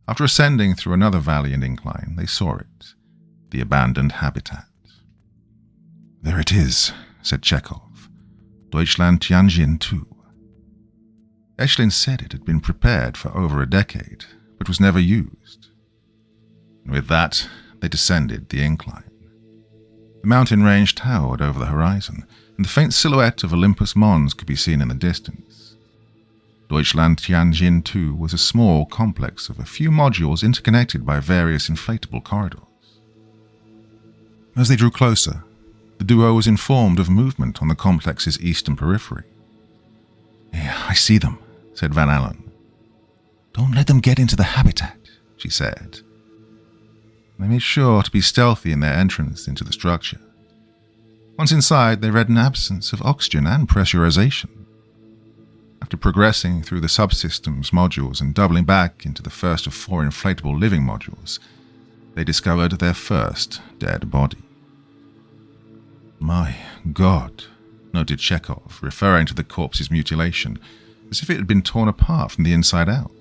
After ascending through another valley and incline, they saw it, the abandoned habitat. "There it is," said Chekhov. "Deutschland Tianjin 2. Eshlin said it had been prepared for over a decade, but was never used. And with that, they descended the incline. The mountain range towered over the horizon, and the faint silhouette of Olympus Mons could be seen in the distance. Deutschland Tianjin 2 was a small complex of a few modules interconnected by various inflatable corridors. As they drew closer, the The duo was informed of movement on the complex's eastern periphery. "Yeah, I see them," said Van Allen. "Don't let them get into the habitat," she said. They made sure to be stealthy in their entrance into the structure. Once inside, they read an absence of oxygen and pressurization. After progressing through the subsystems modules and doubling back into the first of 4 inflatable living modules, they discovered their first dead body. "My God," noted Chekhov, referring to the corpse's mutilation, as if it had been torn apart from the inside out.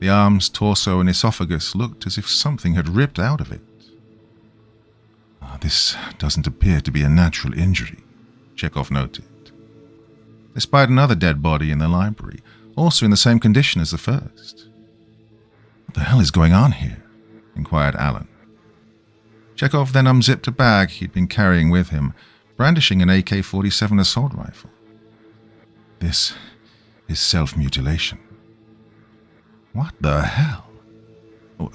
The arms, torso, and esophagus looked as if something had ripped out of it. "This doesn't appear to be a natural injury," Chekhov noted. They spied another dead body in the library, also in the same condition as the first. "What the hell is going on here?" inquired Allen. Chekhov then unzipped a bag he'd been carrying with him, brandishing an AK-47 assault rifle. "This is self-mutilation." "What the hell?" "Oh,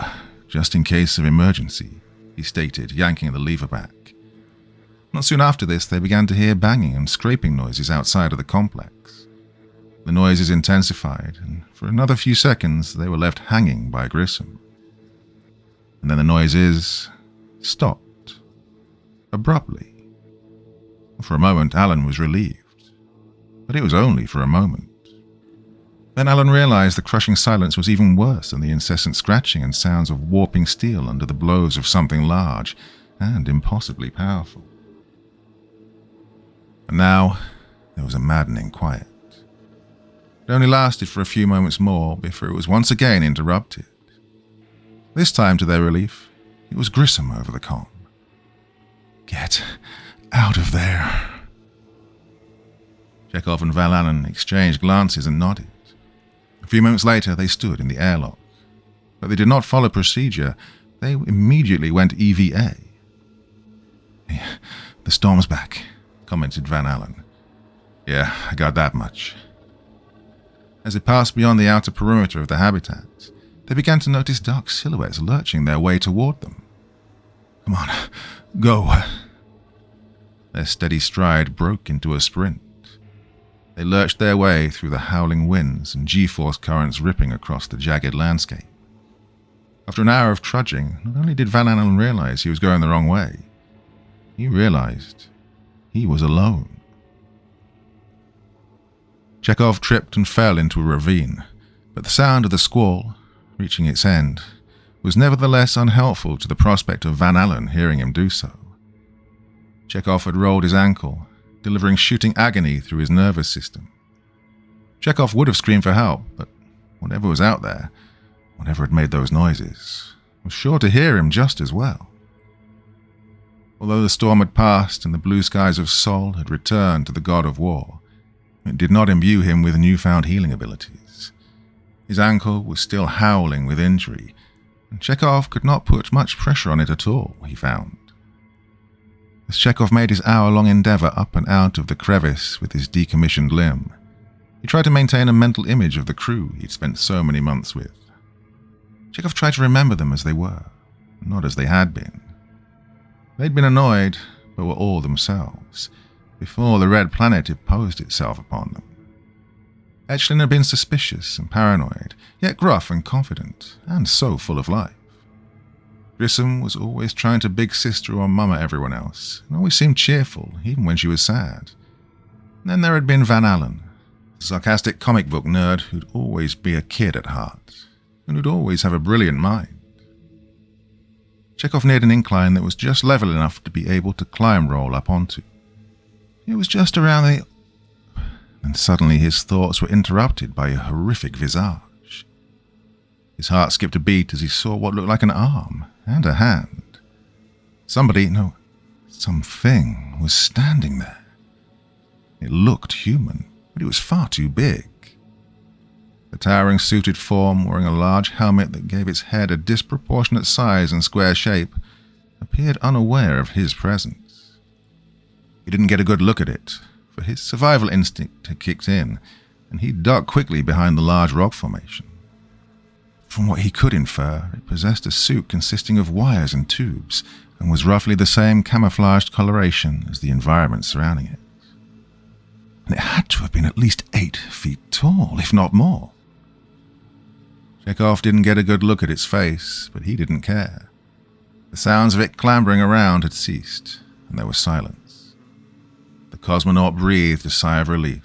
just in case of emergency," he stated, yanking the lever back. Not soon after this, they began to hear banging and scraping noises outside of the complex. The noises intensified, and for another few seconds they were left hanging by Grissom. And then the noises stopped, abruptly. For a moment, Allen was relieved, but it was only for a moment. Then Allen realized the crushing silence was even worse than the incessant scratching and sounds of warping steel under the blows of something large and impossibly powerful. And now, there was a maddening quiet. It only lasted for a few moments more before it was once again interrupted. This time, to their relief, it was Grissom over the comm. "Get out of there." Chekhov and Van Allen exchanged glances and nodded. A few moments later, they stood in the airlock. But they did not follow procedure. They immediately went EVA. "The storm's back," commented Van Allen. "Yeah, I got that much." As they passed beyond the outer perimeter of the habitat, they began to notice dark silhouettes lurching their way toward them. "Come on, go." Their steady stride broke into a sprint. They lurched their way through the howling winds and G-force currents ripping across the jagged landscape. After an hour of trudging, not only did Van Allen realize he was going the wrong way, he realized he was alone. Chekhov tripped and fell into a ravine, but the sound of the squall, reaching its end, was nevertheless unhelpful to the prospect of Van Allen hearing him do so. Chekhov had rolled his ankle, delivering shooting agony through his nervous system. Chekhov would have screamed for help, but whatever was out there, whatever had made those noises, was sure to hear him just as well. Although the storm had passed and the blue skies of Sol had returned to the god of war, it did not imbue him with newfound healing abilities. His ankle was still howling with injury, and Chekhov could not put much pressure on it at all, he found. As Chekhov made his hour-long endeavor up and out of the crevice with his decommissioned limb, he tried to maintain a mental image of the crew he'd spent so many months with. Chekhov tried to remember them as they were, not as they had been. They'd been annoyed, but were all themselves, before the Red Planet imposed itself upon them. Etchlin had been suspicious and paranoid, yet gruff and confident, and so full of life. Grissom was always trying to big sister or mama everyone else, and always seemed cheerful, even when she was sad. And then there had been Van Allen, the sarcastic comic book nerd who'd always be a kid at heart, and who'd always have a brilliant mind. Chekhov neared an incline that was just level enough to be able to climb roll up onto. It was just around the... And suddenly his thoughts were interrupted by a horrific visage. His heart skipped a beat as he saw what looked like an arm and a hand. Something was standing there. It looked human, but it was far too big. The towering suited form, wearing a large helmet that gave its head a disproportionate size and square shape, appeared unaware of his presence. He didn't get a good look at it, for his survival instinct had kicked in, and he ducked quickly behind the large rock formation. From what he could infer, it possessed a suit consisting of wires and tubes, and was roughly the same camouflaged coloration as the environment surrounding it. And it had to have been at least 8 feet tall, if not more. Chekhov didn't get a good look at its face, but he didn't care. The sounds of it clambering around had ceased, and there was silence. The cosmonaut breathed a sigh of relief,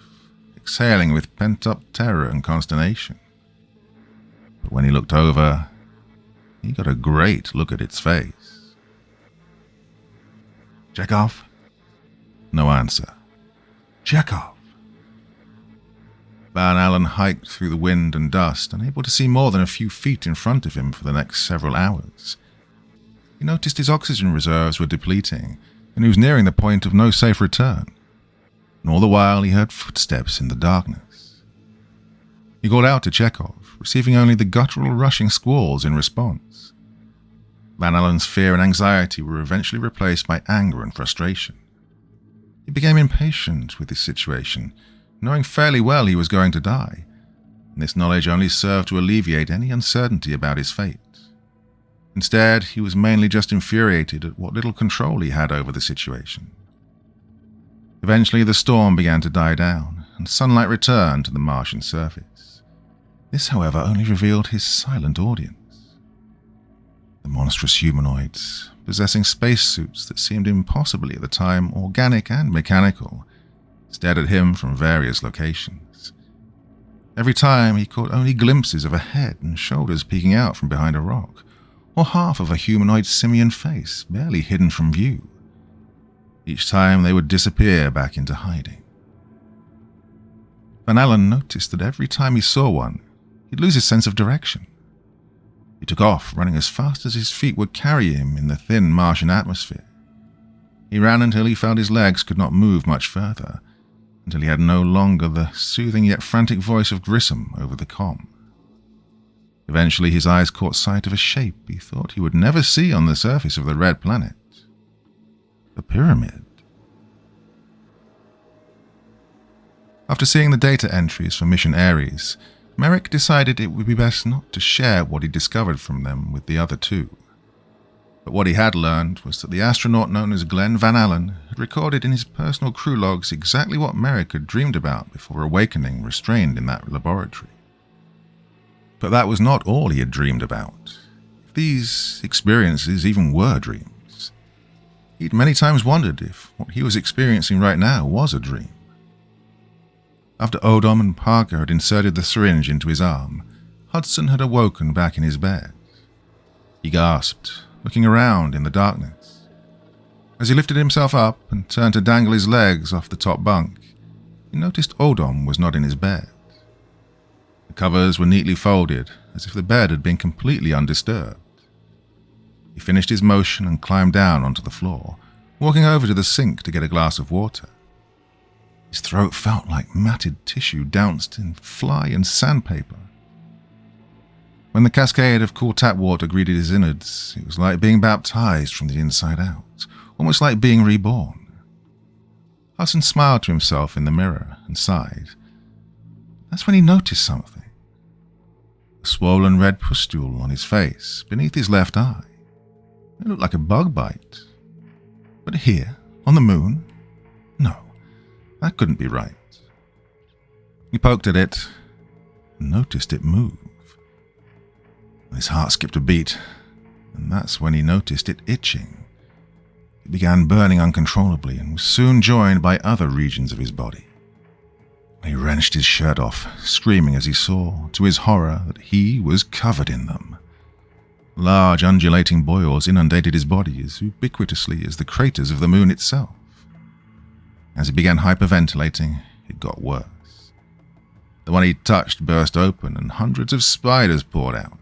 exhaling with pent-up terror and consternation. But when he looked over, he got a great look at its face. "Chekhov?" No answer. "Chekhov?" Van Allen hiked through the wind and dust, unable to see more than a few feet in front of him for the next several hours. He noticed his oxygen reserves were depleting, and he was nearing the point of no safe return. And all the while he heard footsteps in the darkness. He called out to Chekhov, receiving only the guttural rushing squalls in response. Van Allen's fear and anxiety were eventually replaced by anger and frustration. He became impatient with his situation, knowing fairly well he was going to die, and this knowledge only served to alleviate any uncertainty about his fate. Instead, he was mainly just infuriated at what little control he had over the situation. Eventually, the storm began to die down, and sunlight returned to the Martian surface. This, however, only revealed his silent audience. The monstrous humanoids, possessing spacesuits that seemed impossibly at the time organic and mechanical, stared at him from various locations. Every time he caught only glimpses of a head and shoulders peeking out from behind a rock, or half of a humanoid simian face barely hidden from view. Each time they would disappear back into hiding. Van Allen noticed that every time he saw one, he'd lose his sense of direction. He took off, running as fast as his feet would carry him in the thin Martian atmosphere. He ran until he felt his legs could not move much further, until he had no longer the soothing yet frantic voice of Grissom over the comm. Eventually his eyes caught sight of a shape he thought he would never see on the surface of the red planet. A pyramid. After seeing the data entries for Mission Aries, Merrick decided it would be best not to share what he discovered from them with the other two. But what he had learned was that the astronaut known as Glenn Van Allen had recorded in his personal crew logs exactly what Merrick had dreamed about before awakening restrained in that laboratory. But that was not all he had dreamed about. If these experiences even were dreams. He'd many times wondered if what he was experiencing right now was a dream. After Odom and Parker had inserted the syringe into his arm, Hudson had awoken back in his bed. He gasped, looking around in the darkness. As he lifted himself up and turned to dangle his legs off the top bunk, he noticed Odom was not in his bed. The covers were neatly folded, as if the bed had been completely undisturbed. He finished his motion and climbed down onto the floor, walking over to the sink to get a glass of water. His throat felt like matted tissue doused in fly and sandpaper. When the cascade of cool tap water greeted his innards, it was like being baptized from the inside out, almost like being reborn. Hudson smiled to himself in the mirror and sighed. That's when he noticed something. A swollen red pustule on his face, beneath his left eye. It looked like a bug bite. But here, on the moon? No, that couldn't be right. He poked at it and noticed it move. His heart skipped a beat, and that's when he noticed it itching. It began burning uncontrollably and was soon joined by other regions of his body. He wrenched his shirt off, screaming as he saw, to his horror, that he was covered in them. Large undulating boils inundated his body as ubiquitously as the craters of the moon itself. As he began hyperventilating, it got worse. The one he touched burst open and hundreds of spiders poured out.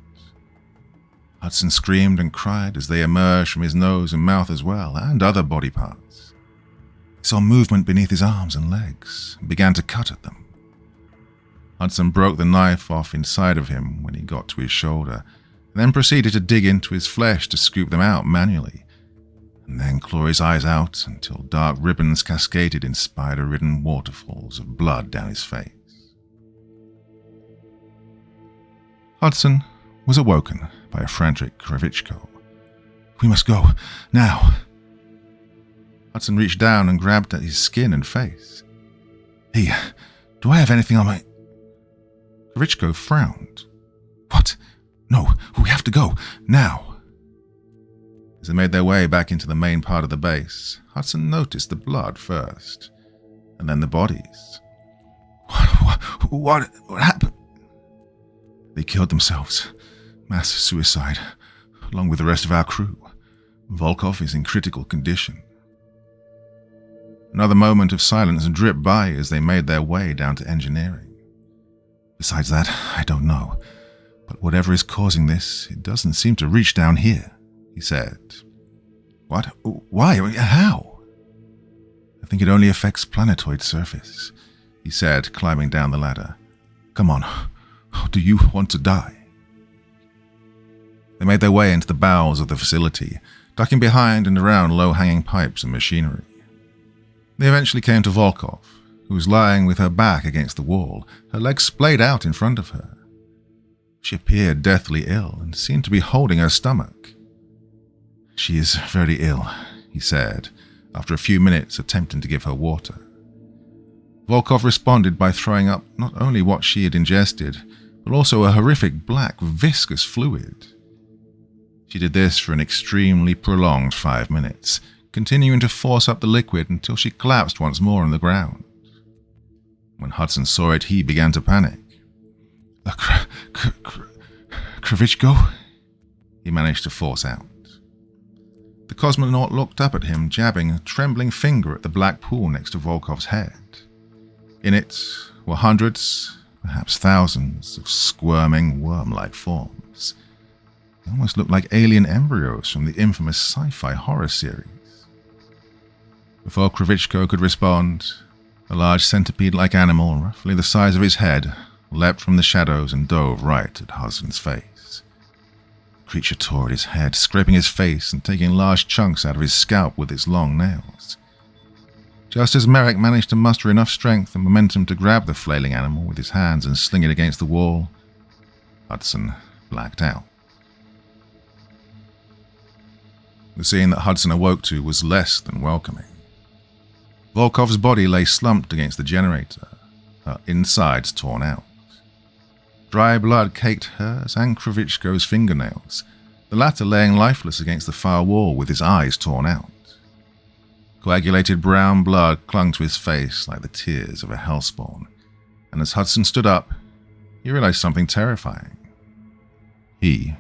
Hudson screamed and cried as they emerged from his nose and mouth as well, and other body parts. He saw movement beneath his arms and legs and began to cut at them. Hudson broke the knife off inside of him when he got to his shoulder, and then proceeded to dig into his flesh to scoop them out manually, and then claw his eyes out until dark ribbons cascaded in spider-ridden waterfalls of blood down his face. Hudson was awoken by a frantic Kravitchko. "We must go, now." Hudson reached down and grabbed at his skin and face. "Hey, do I have anything on my—" Kravitchko frowned. "What? No, we have to go, now." As they made their way back into the main part of the base, Hudson noticed the blood first, and then the bodies. What happened? "They killed themselves. Mass suicide, along with the rest of our crew. Volkov is in critical condition." Another moment of silence dripped by as they made their way down to engineering. "Besides that, I don't know. But whatever is causing this, it doesn't seem to reach down here," he said. "What? Why? How?" "I think it only affects planetoid surface," he said, climbing down the ladder. "Come on. Do you want to die?" They made their way into the bowels of the facility, ducking behind and around low-hanging pipes and machinery. They eventually came to Volkov, who was lying with her back against the wall, her legs splayed out in front of her. She appeared deathly ill and seemed to be holding her stomach. "She is very ill," he said, after a few minutes attempting to give her water. Volkov responded by throwing up not only what she had ingested, but also a horrific black, viscous fluid. She did this for an extremely prolonged 5 minutes, continuing to force up the liquid until she collapsed once more on the ground. When Hudson saw it, he began to panic. "Kravitchko?" he managed to force out. The cosmonaut looked up at him, jabbing a trembling finger at the black pool next to Volkov's head. In it were hundreds, perhaps thousands, of squirming, worm-like forms. They almost looked like alien embryos from the infamous sci-fi horror series. Before Kravitchko could respond, a large centipede-like animal, roughly the size of his head, leapt from the shadows and dove right at Hudson's face. The creature tore at his head, scraping his face and taking large chunks out of his scalp with its long nails. Just as Merrick managed to muster enough strength and momentum to grab the flailing animal with his hands and sling it against the wall, Hudson blacked out. The scene that Hudson awoke to was less than welcoming. Volkov's body lay slumped against the generator, her insides torn out. Dry blood caked hers and Kravitchko's fingernails, the latter laying lifeless against the far wall with his eyes torn out. Coagulated brown blood clung to his face like the tears of a hellspawn, and as Hudson stood up, he realized something terrifying. He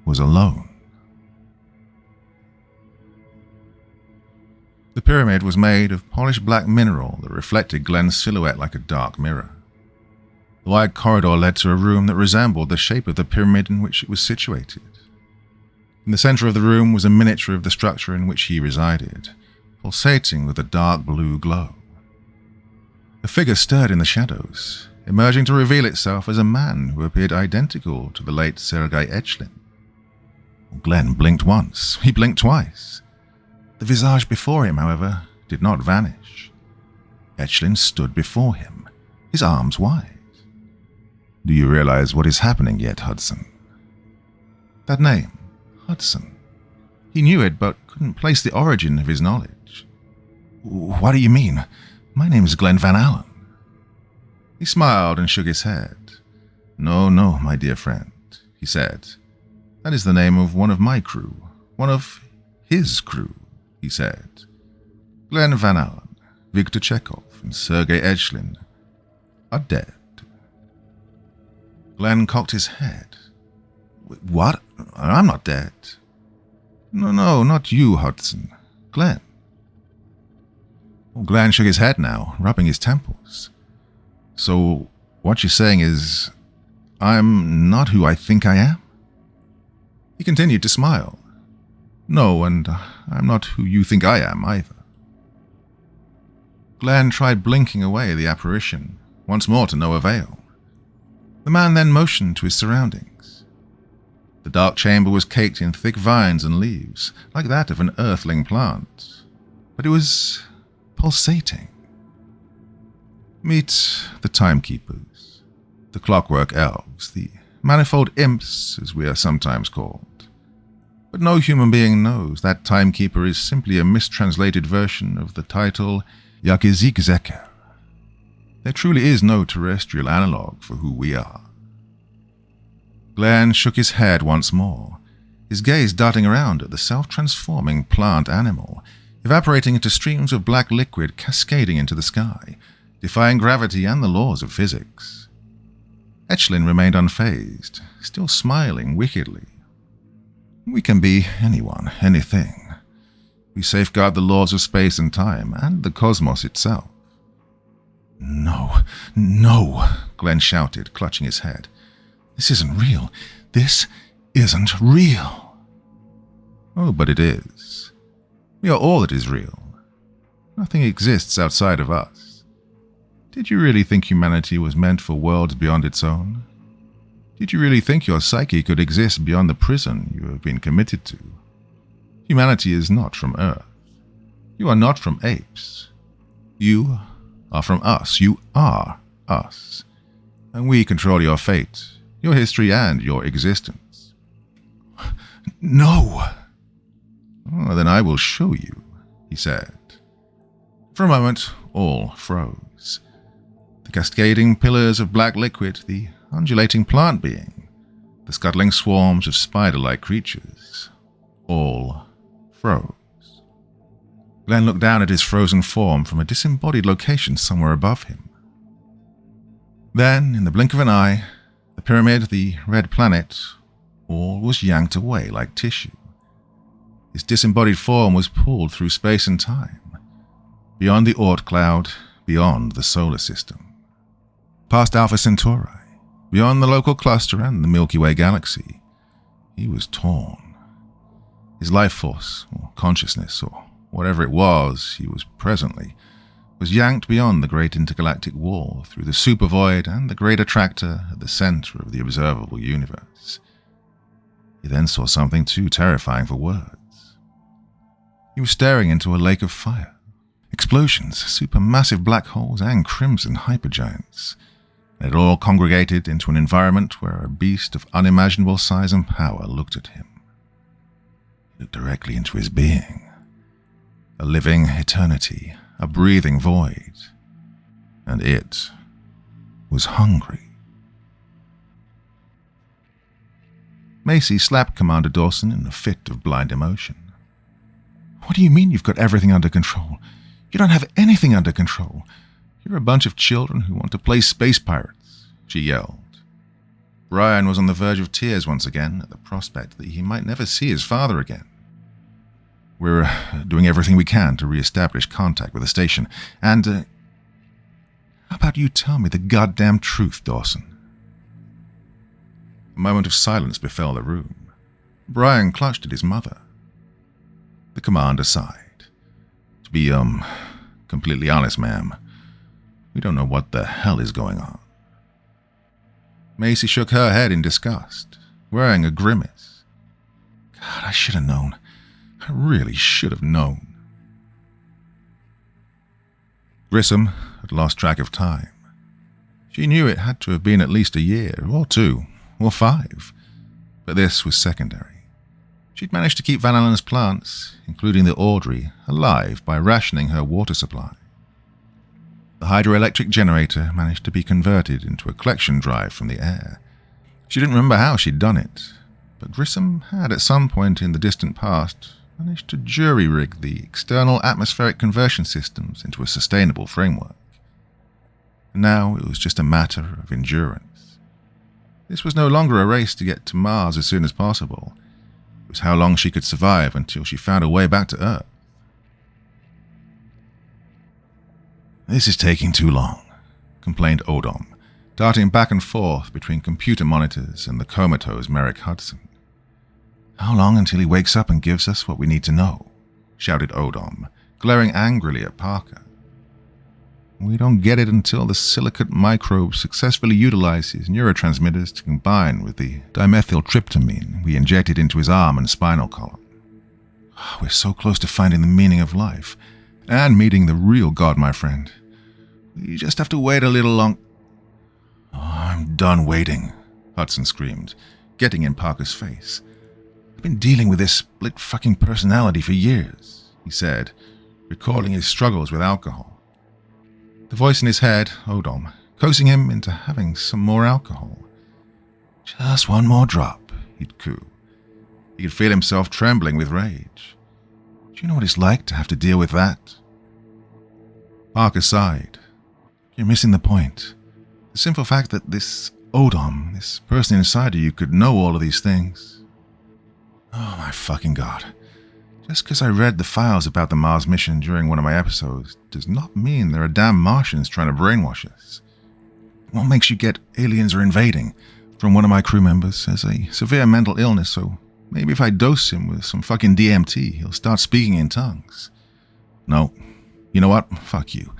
was alone. The pyramid was made of polished black mineral that reflected Glenn's silhouette like a dark mirror. The wide corridor led to a room that resembled the shape of the pyramid in which it was situated. In the center of the room was a miniature of the structure in which he resided, pulsating with a dark blue glow. A figure stirred in the shadows, emerging to reveal itself as a man who appeared identical to the late Sergei Etchlin. Glenn blinked once, he blinked twice. The visage before him, however, did not vanish. Etchlin stood before him, his arms wide. "Do you realize what is happening yet, Hudson?" That name, Hudson. He knew it, but couldn't place the origin of his knowledge. "What do you mean? My name is Glenn Van Allen." He smiled and shook his head. No, my dear friend," he said. "That is the name of one of my crew, one of his crew," he said. "Glenn Van Allen, Viktor Chekhov, and Sergei Etchlin are dead." Glenn cocked his head. "What? I'm not dead." No, not you, Hudson. Glenn." Well, Glenn shook his head now, rubbing his temples. "So, what you're saying is, I'm not who I think I am?" He continued to smile. "No, and I'm not who you think I am, either." Glenn tried blinking away the apparition, once more to no avail. The man then motioned to his surroundings. The dark chamber was caked in thick vines and leaves, like that of an earthling plant, but it was pulsating. Meet the timekeepers, the clockwork elves, the manifold imps, as we are sometimes called. But no human being knows that timekeeper is simply a mistranslated version of the title Yakizikzeker. There truly is no terrestrial analogue for who we are. Glenn shook his head once more, his gaze darting around at the self-transforming plant animal, evaporating into streams of black liquid cascading into the sky, defying gravity and the laws of physics. Etchlin remained unfazed, still smiling wickedly. We can be anyone, anything. We safeguard the laws of space and time, and the cosmos itself. No, no, Glenn shouted, clutching his head. This isn't real. This isn't real. Oh, but it is. We are all that is real. Nothing exists outside of us. Did you really think humanity was meant for worlds beyond its own? Did you really think your psyche could exist beyond the prison you have been committed to? Humanity is not from Earth. You are not from apes. You are from us. You are us. And we control your fate, your history, and your existence. No! Oh, then I will show you, he said. For a moment, all froze. The cascading pillars of black liquid, the undulating plant being, the scuttling swarms of spider-like creatures, all froze. Glenn looked down at his frozen form from a disembodied location somewhere above him. Then, in the blink of an eye, the pyramid, the red planet, all was yanked away like tissue. His disembodied form was pulled through space and time, beyond the Oort cloud, beyond the solar system, past Alpha Centauri, beyond the local cluster and the Milky Way galaxy. He was torn. His life force, or consciousness, or whatever it was he was presently, was yanked beyond the great intergalactic wall through the supervoid and the great attractor at the center of the observable universe. He then saw something too terrifying for words. He was staring into a lake of fire, explosions, supermassive black holes, and crimson hypergiants. And it all congregated into an environment where a beast of unimaginable size and power looked at him. He looked directly into his being. A living eternity, a breathing void. And it was hungry. Macy slapped Commander Dawson in a fit of blind emotion. What do you mean you've got everything under control? You don't have anything under control. You're a bunch of children who want to play space pirates, she yelled. Brian was on the verge of tears once again at the prospect that he might never see his father again. We're doing everything we can to re-establish contact with the station, and how about you tell me the goddamn truth, Dawson? A moment of silence befell the room. Brian clutched at his mother. The commander sighed. To be, completely honest, ma'am, we don't know what the hell is going on. Macy shook her head in disgust, wearing a grimace. God, I should have known. I really should have known. Grissom had lost track of time. She knew it had to have been at least a year, or 2, or 5, but this was secondary. She'd managed to keep Van Allen's plants, including the Audrey, alive by rationing her water supply. The hydroelectric generator managed to be converted into a collection drive from the air. She didn't remember how she'd done it, but Grissom had at some point in the distant past managed to jury-rig the external atmospheric conversion systems into a sustainable framework. And now it was just a matter of endurance. This was no longer a race to get to Mars as soon as possible. It was how long she could survive until she found a way back to Earth. This is taking too long, complained Odom, darting back and forth between computer monitors and the comatose Merrick Hudson. How long until he wakes up and gives us what we need to know? Shouted Odom, glaring angrily at Parker. We don't get it until the silicate microbe successfully utilizes neurotransmitters to combine with the dimethyltryptamine we injected into his arm and spinal column. We're so close to finding the meaning of life, and meeting the real God, my friend. We just have to wait a little long. Oh, I'm done waiting, Hudson screamed, getting in Parker's face. "I've been dealing with this split fucking personality for years," he said, recalling his struggles with alcohol. The voice in his head, Odom, coaxing him into having some more alcohol. "Just one more drop," he'd coo. He could feel himself trembling with rage. "Do you know what it's like to have to deal with that?" Parker sighed. "You're missing the point. The simple fact that this Odom, this person inside of you, could know all of these things. Oh my fucking god. Just because I read the files about the Mars mission during one of my episodes does not mean there are damn Martians trying to brainwash us. What makes you get aliens are invading? From one of my crew members has a severe mental illness, so maybe if I dose him with some fucking DMT, he'll start speaking in tongues. No. You know what? Fuck you.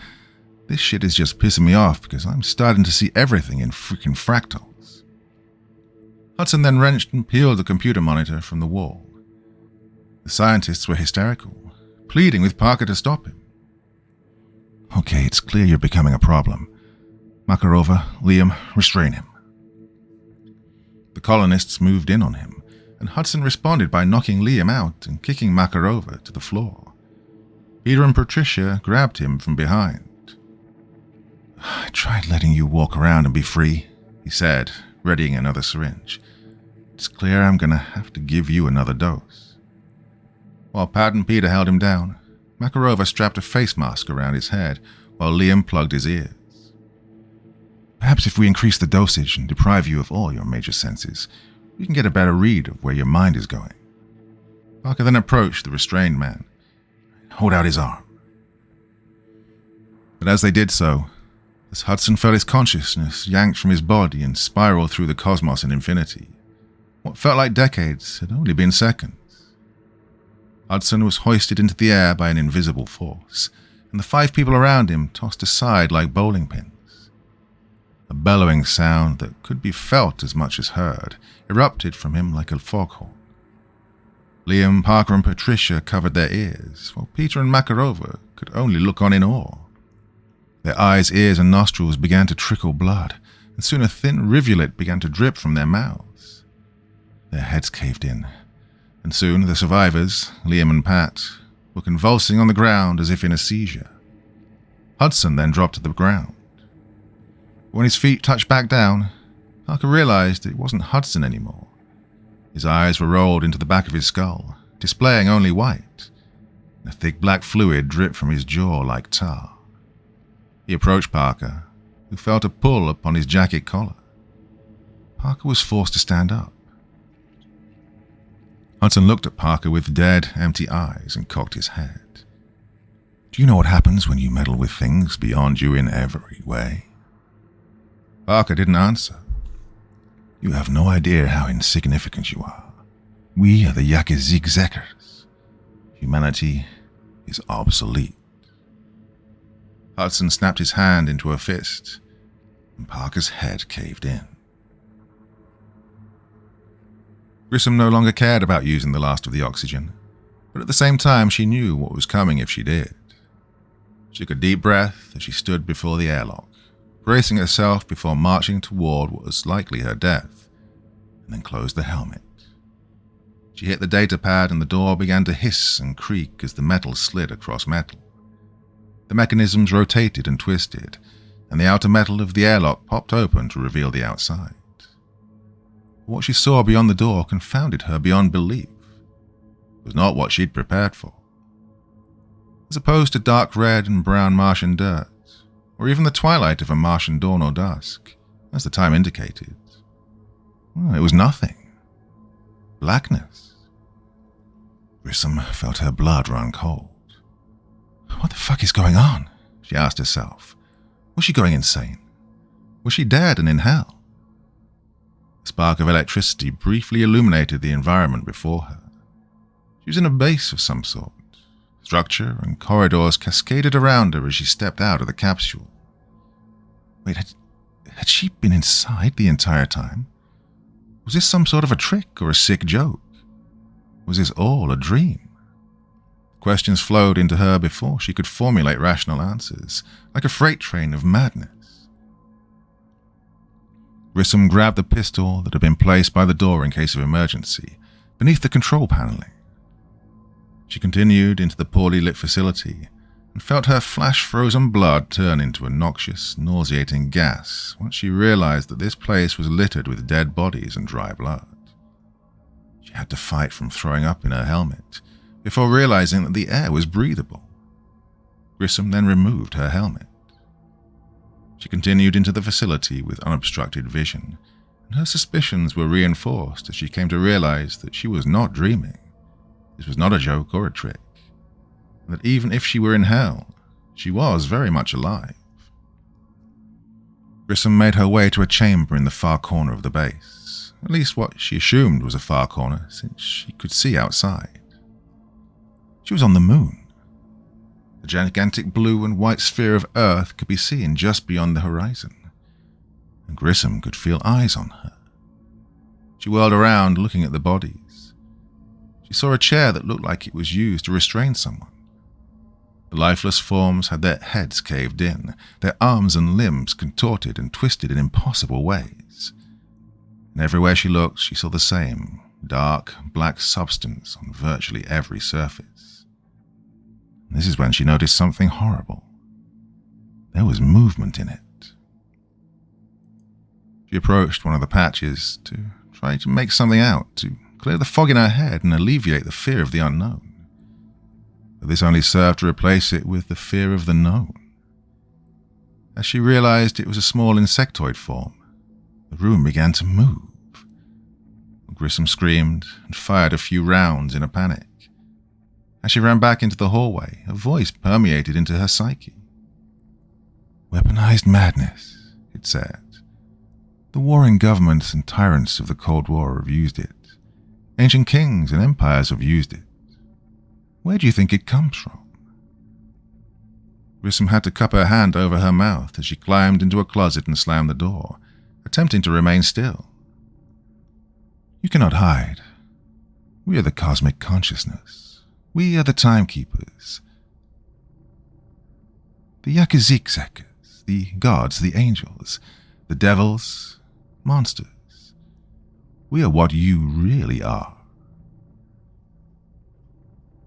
This shit is just pissing me off because I'm starting to see everything in freaking fractals." Hudson then wrenched and peeled the computer monitor from the wall. The scientists were hysterical, pleading with Parker to stop him. "Okay, it's clear you're becoming a problem. Makarova, Liam, restrain him." The colonists moved in on him, and Hudson responded by knocking Liam out and kicking Makarova to the floor. Peter and Patricia grabbed him from behind. "I tried letting you walk around and be free," he said, readying another syringe. "It's clear I'm going to have to give you another dose." While Pat and Peter held him down, Makarova strapped a face mask around his head while Liam plugged his ears. "Perhaps if we increase the dosage and deprive you of all your major senses, we can get a better read of where your mind is going." Parker then approached the restrained man and held out his arm. But as they did so, as Hudson felt his consciousness yanked from his body and spiraled through the cosmos and infinity, what felt like decades had only been seconds. Hudson was hoisted into the air by an invisible force, and the 5 people around him tossed aside like bowling pins. A bellowing sound that could be felt as much as heard erupted from him like a foghorn. Liam, Parker, and Patricia covered their ears, while Peter and Makarova could only look on in awe. Their eyes, ears, and nostrils began to trickle blood, and soon a thin rivulet began to drip from their mouths. Their heads caved in, and soon the survivors, Liam and Pat, were convulsing on the ground as if in a seizure. Hudson then dropped to the ground. When his feet touched back down, Parker realized it wasn't Hudson anymore. His eyes were rolled into the back of his skull, displaying only white. A thick black fluid dripped from his jaw like tar. He approached Parker, who felt a pull upon his jacket collar. Parker was forced to stand up. Hudson looked at Parker with dead, empty eyes and cocked his head. "Do you know what happens when you meddle with things beyond you in every way?" Parker didn't answer. "You have no idea how insignificant you are. We are the Yakizikzekers. Humanity is obsolete." Hudson snapped his hand into a fist, and Parker's head caved in. Grissom no longer cared about using the last of the oxygen, but at the same time she knew what was coming if she did. She took a deep breath as she stood before the airlock, bracing herself before marching toward what was likely her death, and then closed the helmet. She hit the data pad and the door began to hiss and creak as the metal slid across metal. The mechanisms rotated and twisted, and the outer metal of the airlock popped open to reveal the outside. What she saw beyond the door confounded her beyond belief. It was not what she'd prepared for. As opposed to dark red and brown Martian dirt, or even the twilight of a Martian dawn or dusk, as the time indicated, well, it was nothing. Blackness. Grissom felt her blood run cold. What the fuck is going on? She asked herself. Was she going insane? Was she dead and in hell? A spark of electricity briefly illuminated the environment before her. She was in a base of some sort. Structure and corridors cascaded around her as she stepped out of the capsule. Wait, had she been inside the entire time? Was this some sort of a trick or a sick joke? Was this all a dream? Questions flowed into her before she could formulate rational answers, like a freight train of madness. Grissom grabbed the pistol that had been placed by the door in case of emergency, beneath the control paneling. She continued into the poorly lit facility and felt her flash-frozen blood turn into a noxious, nauseating gas once she realized that this place was littered with dead bodies and dry blood. She had to fight from throwing up in her helmet before realizing that the air was breathable. Grissom then removed her helmet. She continued into the facility with unobstructed vision, and her suspicions were reinforced as she came to realize that she was not dreaming. This was not a joke or a trick, and that even if she were in hell, she was very much alive. Grissom made her way to a chamber in the far corner of the base, at least what she assumed was a far corner since she could see outside. She was on the moon. The gigantic blue and white sphere of Earth could be seen just beyond the horizon, and Grissom could feel eyes on her. She whirled around, looking at the bodies. She saw a chair that looked like it was used to restrain someone. The lifeless forms had their heads caved in, their arms and limbs contorted and twisted in impossible ways. And everywhere she looked, she saw the same dark, black substance on virtually every surface. This is when she noticed something horrible. There was movement in it. She approached one of the patches to try to make something out, to clear the fog in her head and alleviate the fear of the unknown. But this only served to replace it with the fear of the known. As she realized it was a small insectoid form, the room began to move. Grissom screamed and fired a few rounds in a panic. As she ran back into the hallway, a voice permeated into her psyche. "Weaponized madness," it said. "The warring governments and tyrants of the Cold War have used it. Ancient kings and empires have used it. Where do you think it comes from?" Grissom had to cup her hand over her mouth as she climbed into a closet and slammed the door, attempting to remain still. "You cannot hide. We are the cosmic consciousness. We are the timekeepers. The Yakazikzekers, the gods, the angels, the devils, monsters. We are what you really are."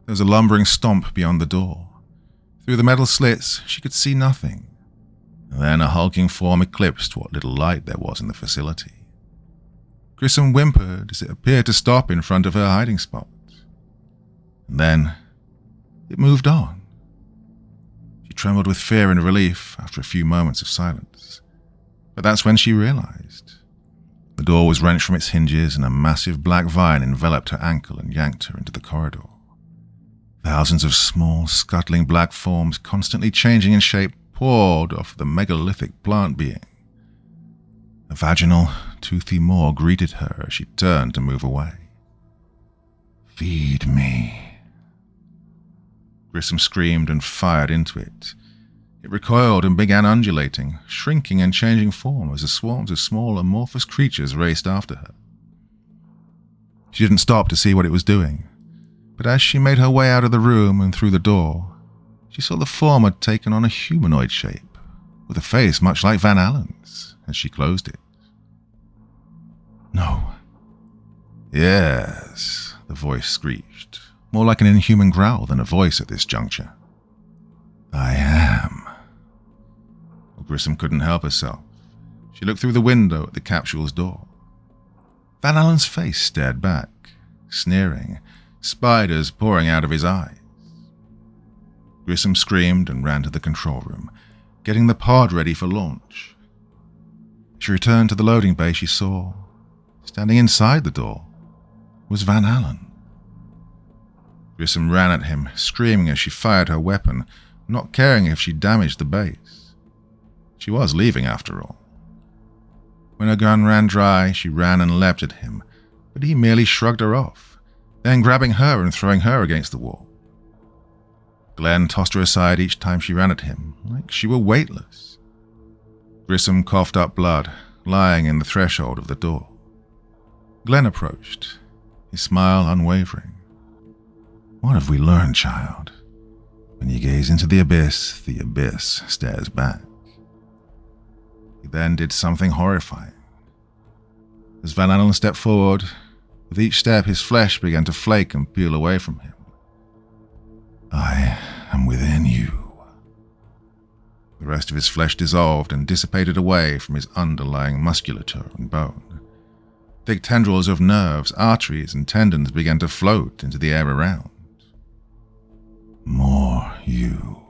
There was a lumbering stomp beyond the door. Through the metal slits, she could see nothing. And then a hulking form eclipsed what little light there was in the facility. Grissom whimpered as it appeared to stop in front of her hiding spot. And then it moved on. She trembled with fear and relief after a few moments of silence. But that's when she realized. The door was wrenched from its hinges and a massive black vine enveloped her ankle and yanked her into the corridor. Thousands of small, scuttling black forms, constantly changing in shape, poured off the megalithic plant being. A vaginal, toothy maw greeted her as she turned to move away. "Feed me." Grissom screamed and fired into it. It recoiled and began undulating, shrinking and changing form as the swarms of small amorphous creatures raced after her. She didn't stop to see what it was doing, but as she made her way out of the room and through the door, she saw the form had taken on a humanoid shape, with a face much like Van Allen's, as she closed it. "No." "Yes," the voice screeched, more like an inhuman growl than a voice at this juncture. "I am." Well, Grissom couldn't help herself. She looked through the window at the capsule's door. Van Allen's face stared back, sneering, spiders pouring out of his eyes. Grissom screamed and ran to the control room, getting the pod ready for launch. She returned to the loading bay. She saw, standing inside the door, was Van Allen. Grissom ran at him, screaming as she fired her weapon, not caring if she damaged the base. She was leaving, after all. When her gun ran dry, she ran and leapt at him, but he merely shrugged her off, then grabbing her and throwing her against the wall. Glenn tossed her aside each time she ran at him, like she were weightless. Grissom coughed up blood, lying in the threshold of the door. Glenn approached, his smile unwavering. "What have we learned, child? When you gaze into the abyss stares back." He then did something horrifying. As Van Allen stepped forward, with each step his flesh began to flake and peel away from him. "I am within you." The rest of his flesh dissolved and dissipated away from his underlying musculature and bone. Thick tendrils of nerves, arteries, and tendons began to float into the air around. "More you,"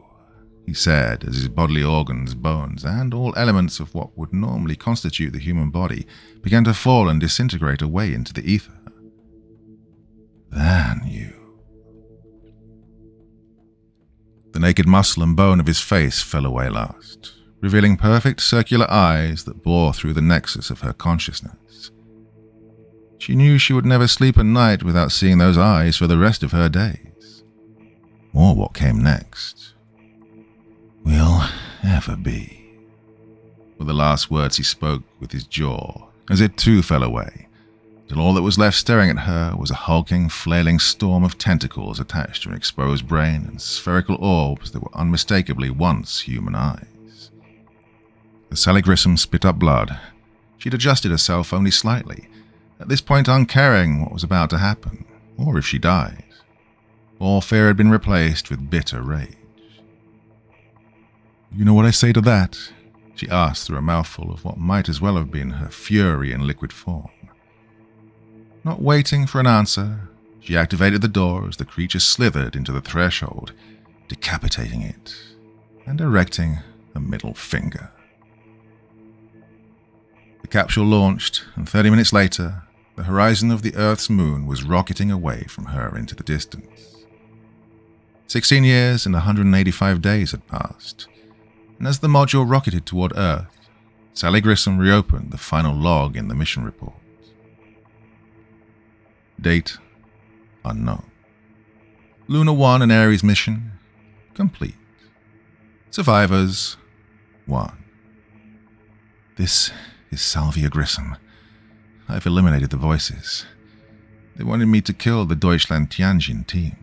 he said as his bodily organs, bones, and all elements of what would normally constitute the human body began to fall and disintegrate away into the ether. "Than you." The naked muscle and bone of his face fell away last, revealing perfect circular eyes that bore through the nexus of her consciousness. She knew she would never sleep at night without seeing those eyes for the rest of her days. Or what came next. "Will ever be," were the last words he spoke with his jaw, as it too fell away, till all that was left staring at her was a hulking, flailing storm of tentacles attached to an exposed brain and spherical orbs that were unmistakably once human eyes. As Sally Grissom spit up blood, she'd adjusted herself only slightly, at this point uncaring what was about to happen, or if she died. All fear had been replaced with bitter rage. "You know what I say to that?" she asked through a mouthful of what might as well have been her fury in liquid form. Not waiting for an answer, she activated the door as the creature slithered into the threshold, decapitating it and erecting a middle finger. The capsule launched, and 30 minutes later, the horizon of the Earth's moon was rocketing away from her into the distance. 16 years and 185 days had passed, and as the module rocketed toward Earth, Sally Grissom reopened the final log in the mission report. Date unknown. Lunar 1 and Aries mission complete. Survivors 1. This is Salvia Grissom. I've eliminated the voices. They wanted me to kill the Deutschland Tianjin team.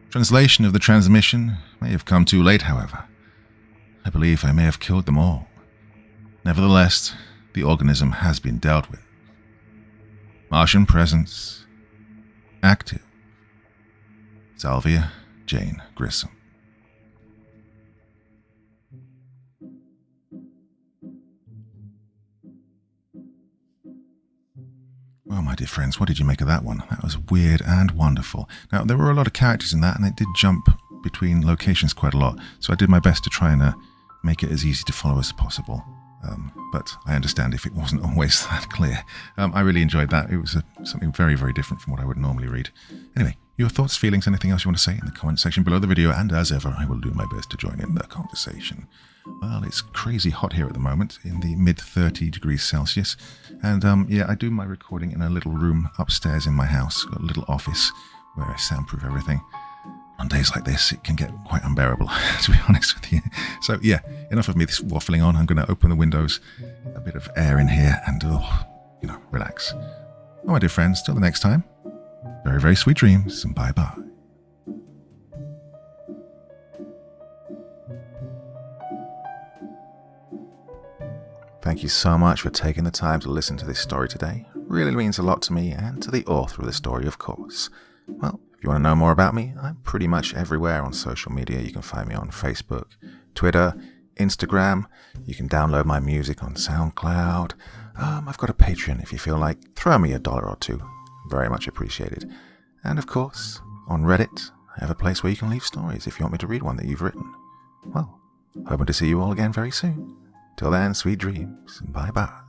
Translation of the transmission may have come too late, however. I believe I may have killed them all. Nevertheless, the organism has been dealt with. Martian presence active. Salvia Jane Grissom. Well, my dear friends, what did you make of that one? That was weird and wonderful. Now, there were a lot of characters in that, and it did jump between locations quite a lot, so I did my best to try and make it as easy to follow as possible. But I understand if it wasn't always that clear. I really enjoyed that. It was something very, very different from what I would normally read. Anyway, your thoughts, feelings, anything else you want to say in the comment section below the video, and as ever, I will do my best to join in the conversation. Well, it's crazy hot here at the moment, in the mid-30 degrees Celsius, and yeah, I do my recording in a little room upstairs in my house, a little office where I soundproof everything. On days like this, it can get quite unbearable, to be honest with you. So yeah, enough of me waffling on. I'm going to open the windows, a bit of air in here, and relax. Well, my dear friends, till the next time, very, very sweet dreams, and bye-bye. Thank you so much for taking the time to listen to this story today. It really means a lot to me and to the author of the story, of course. Well, if you want to know more about me, I'm pretty much everywhere on social media. You can find me on Facebook, Twitter, Instagram. You can download my music on SoundCloud. I've got a Patreon if you feel like. Throw me $1 or $2. Very much appreciated. And of course, on Reddit, I have a place where you can leave stories if you want me to read one that you've written. Well, hoping to see you all again very soon. Till then, sweet dreams, and bye-bye.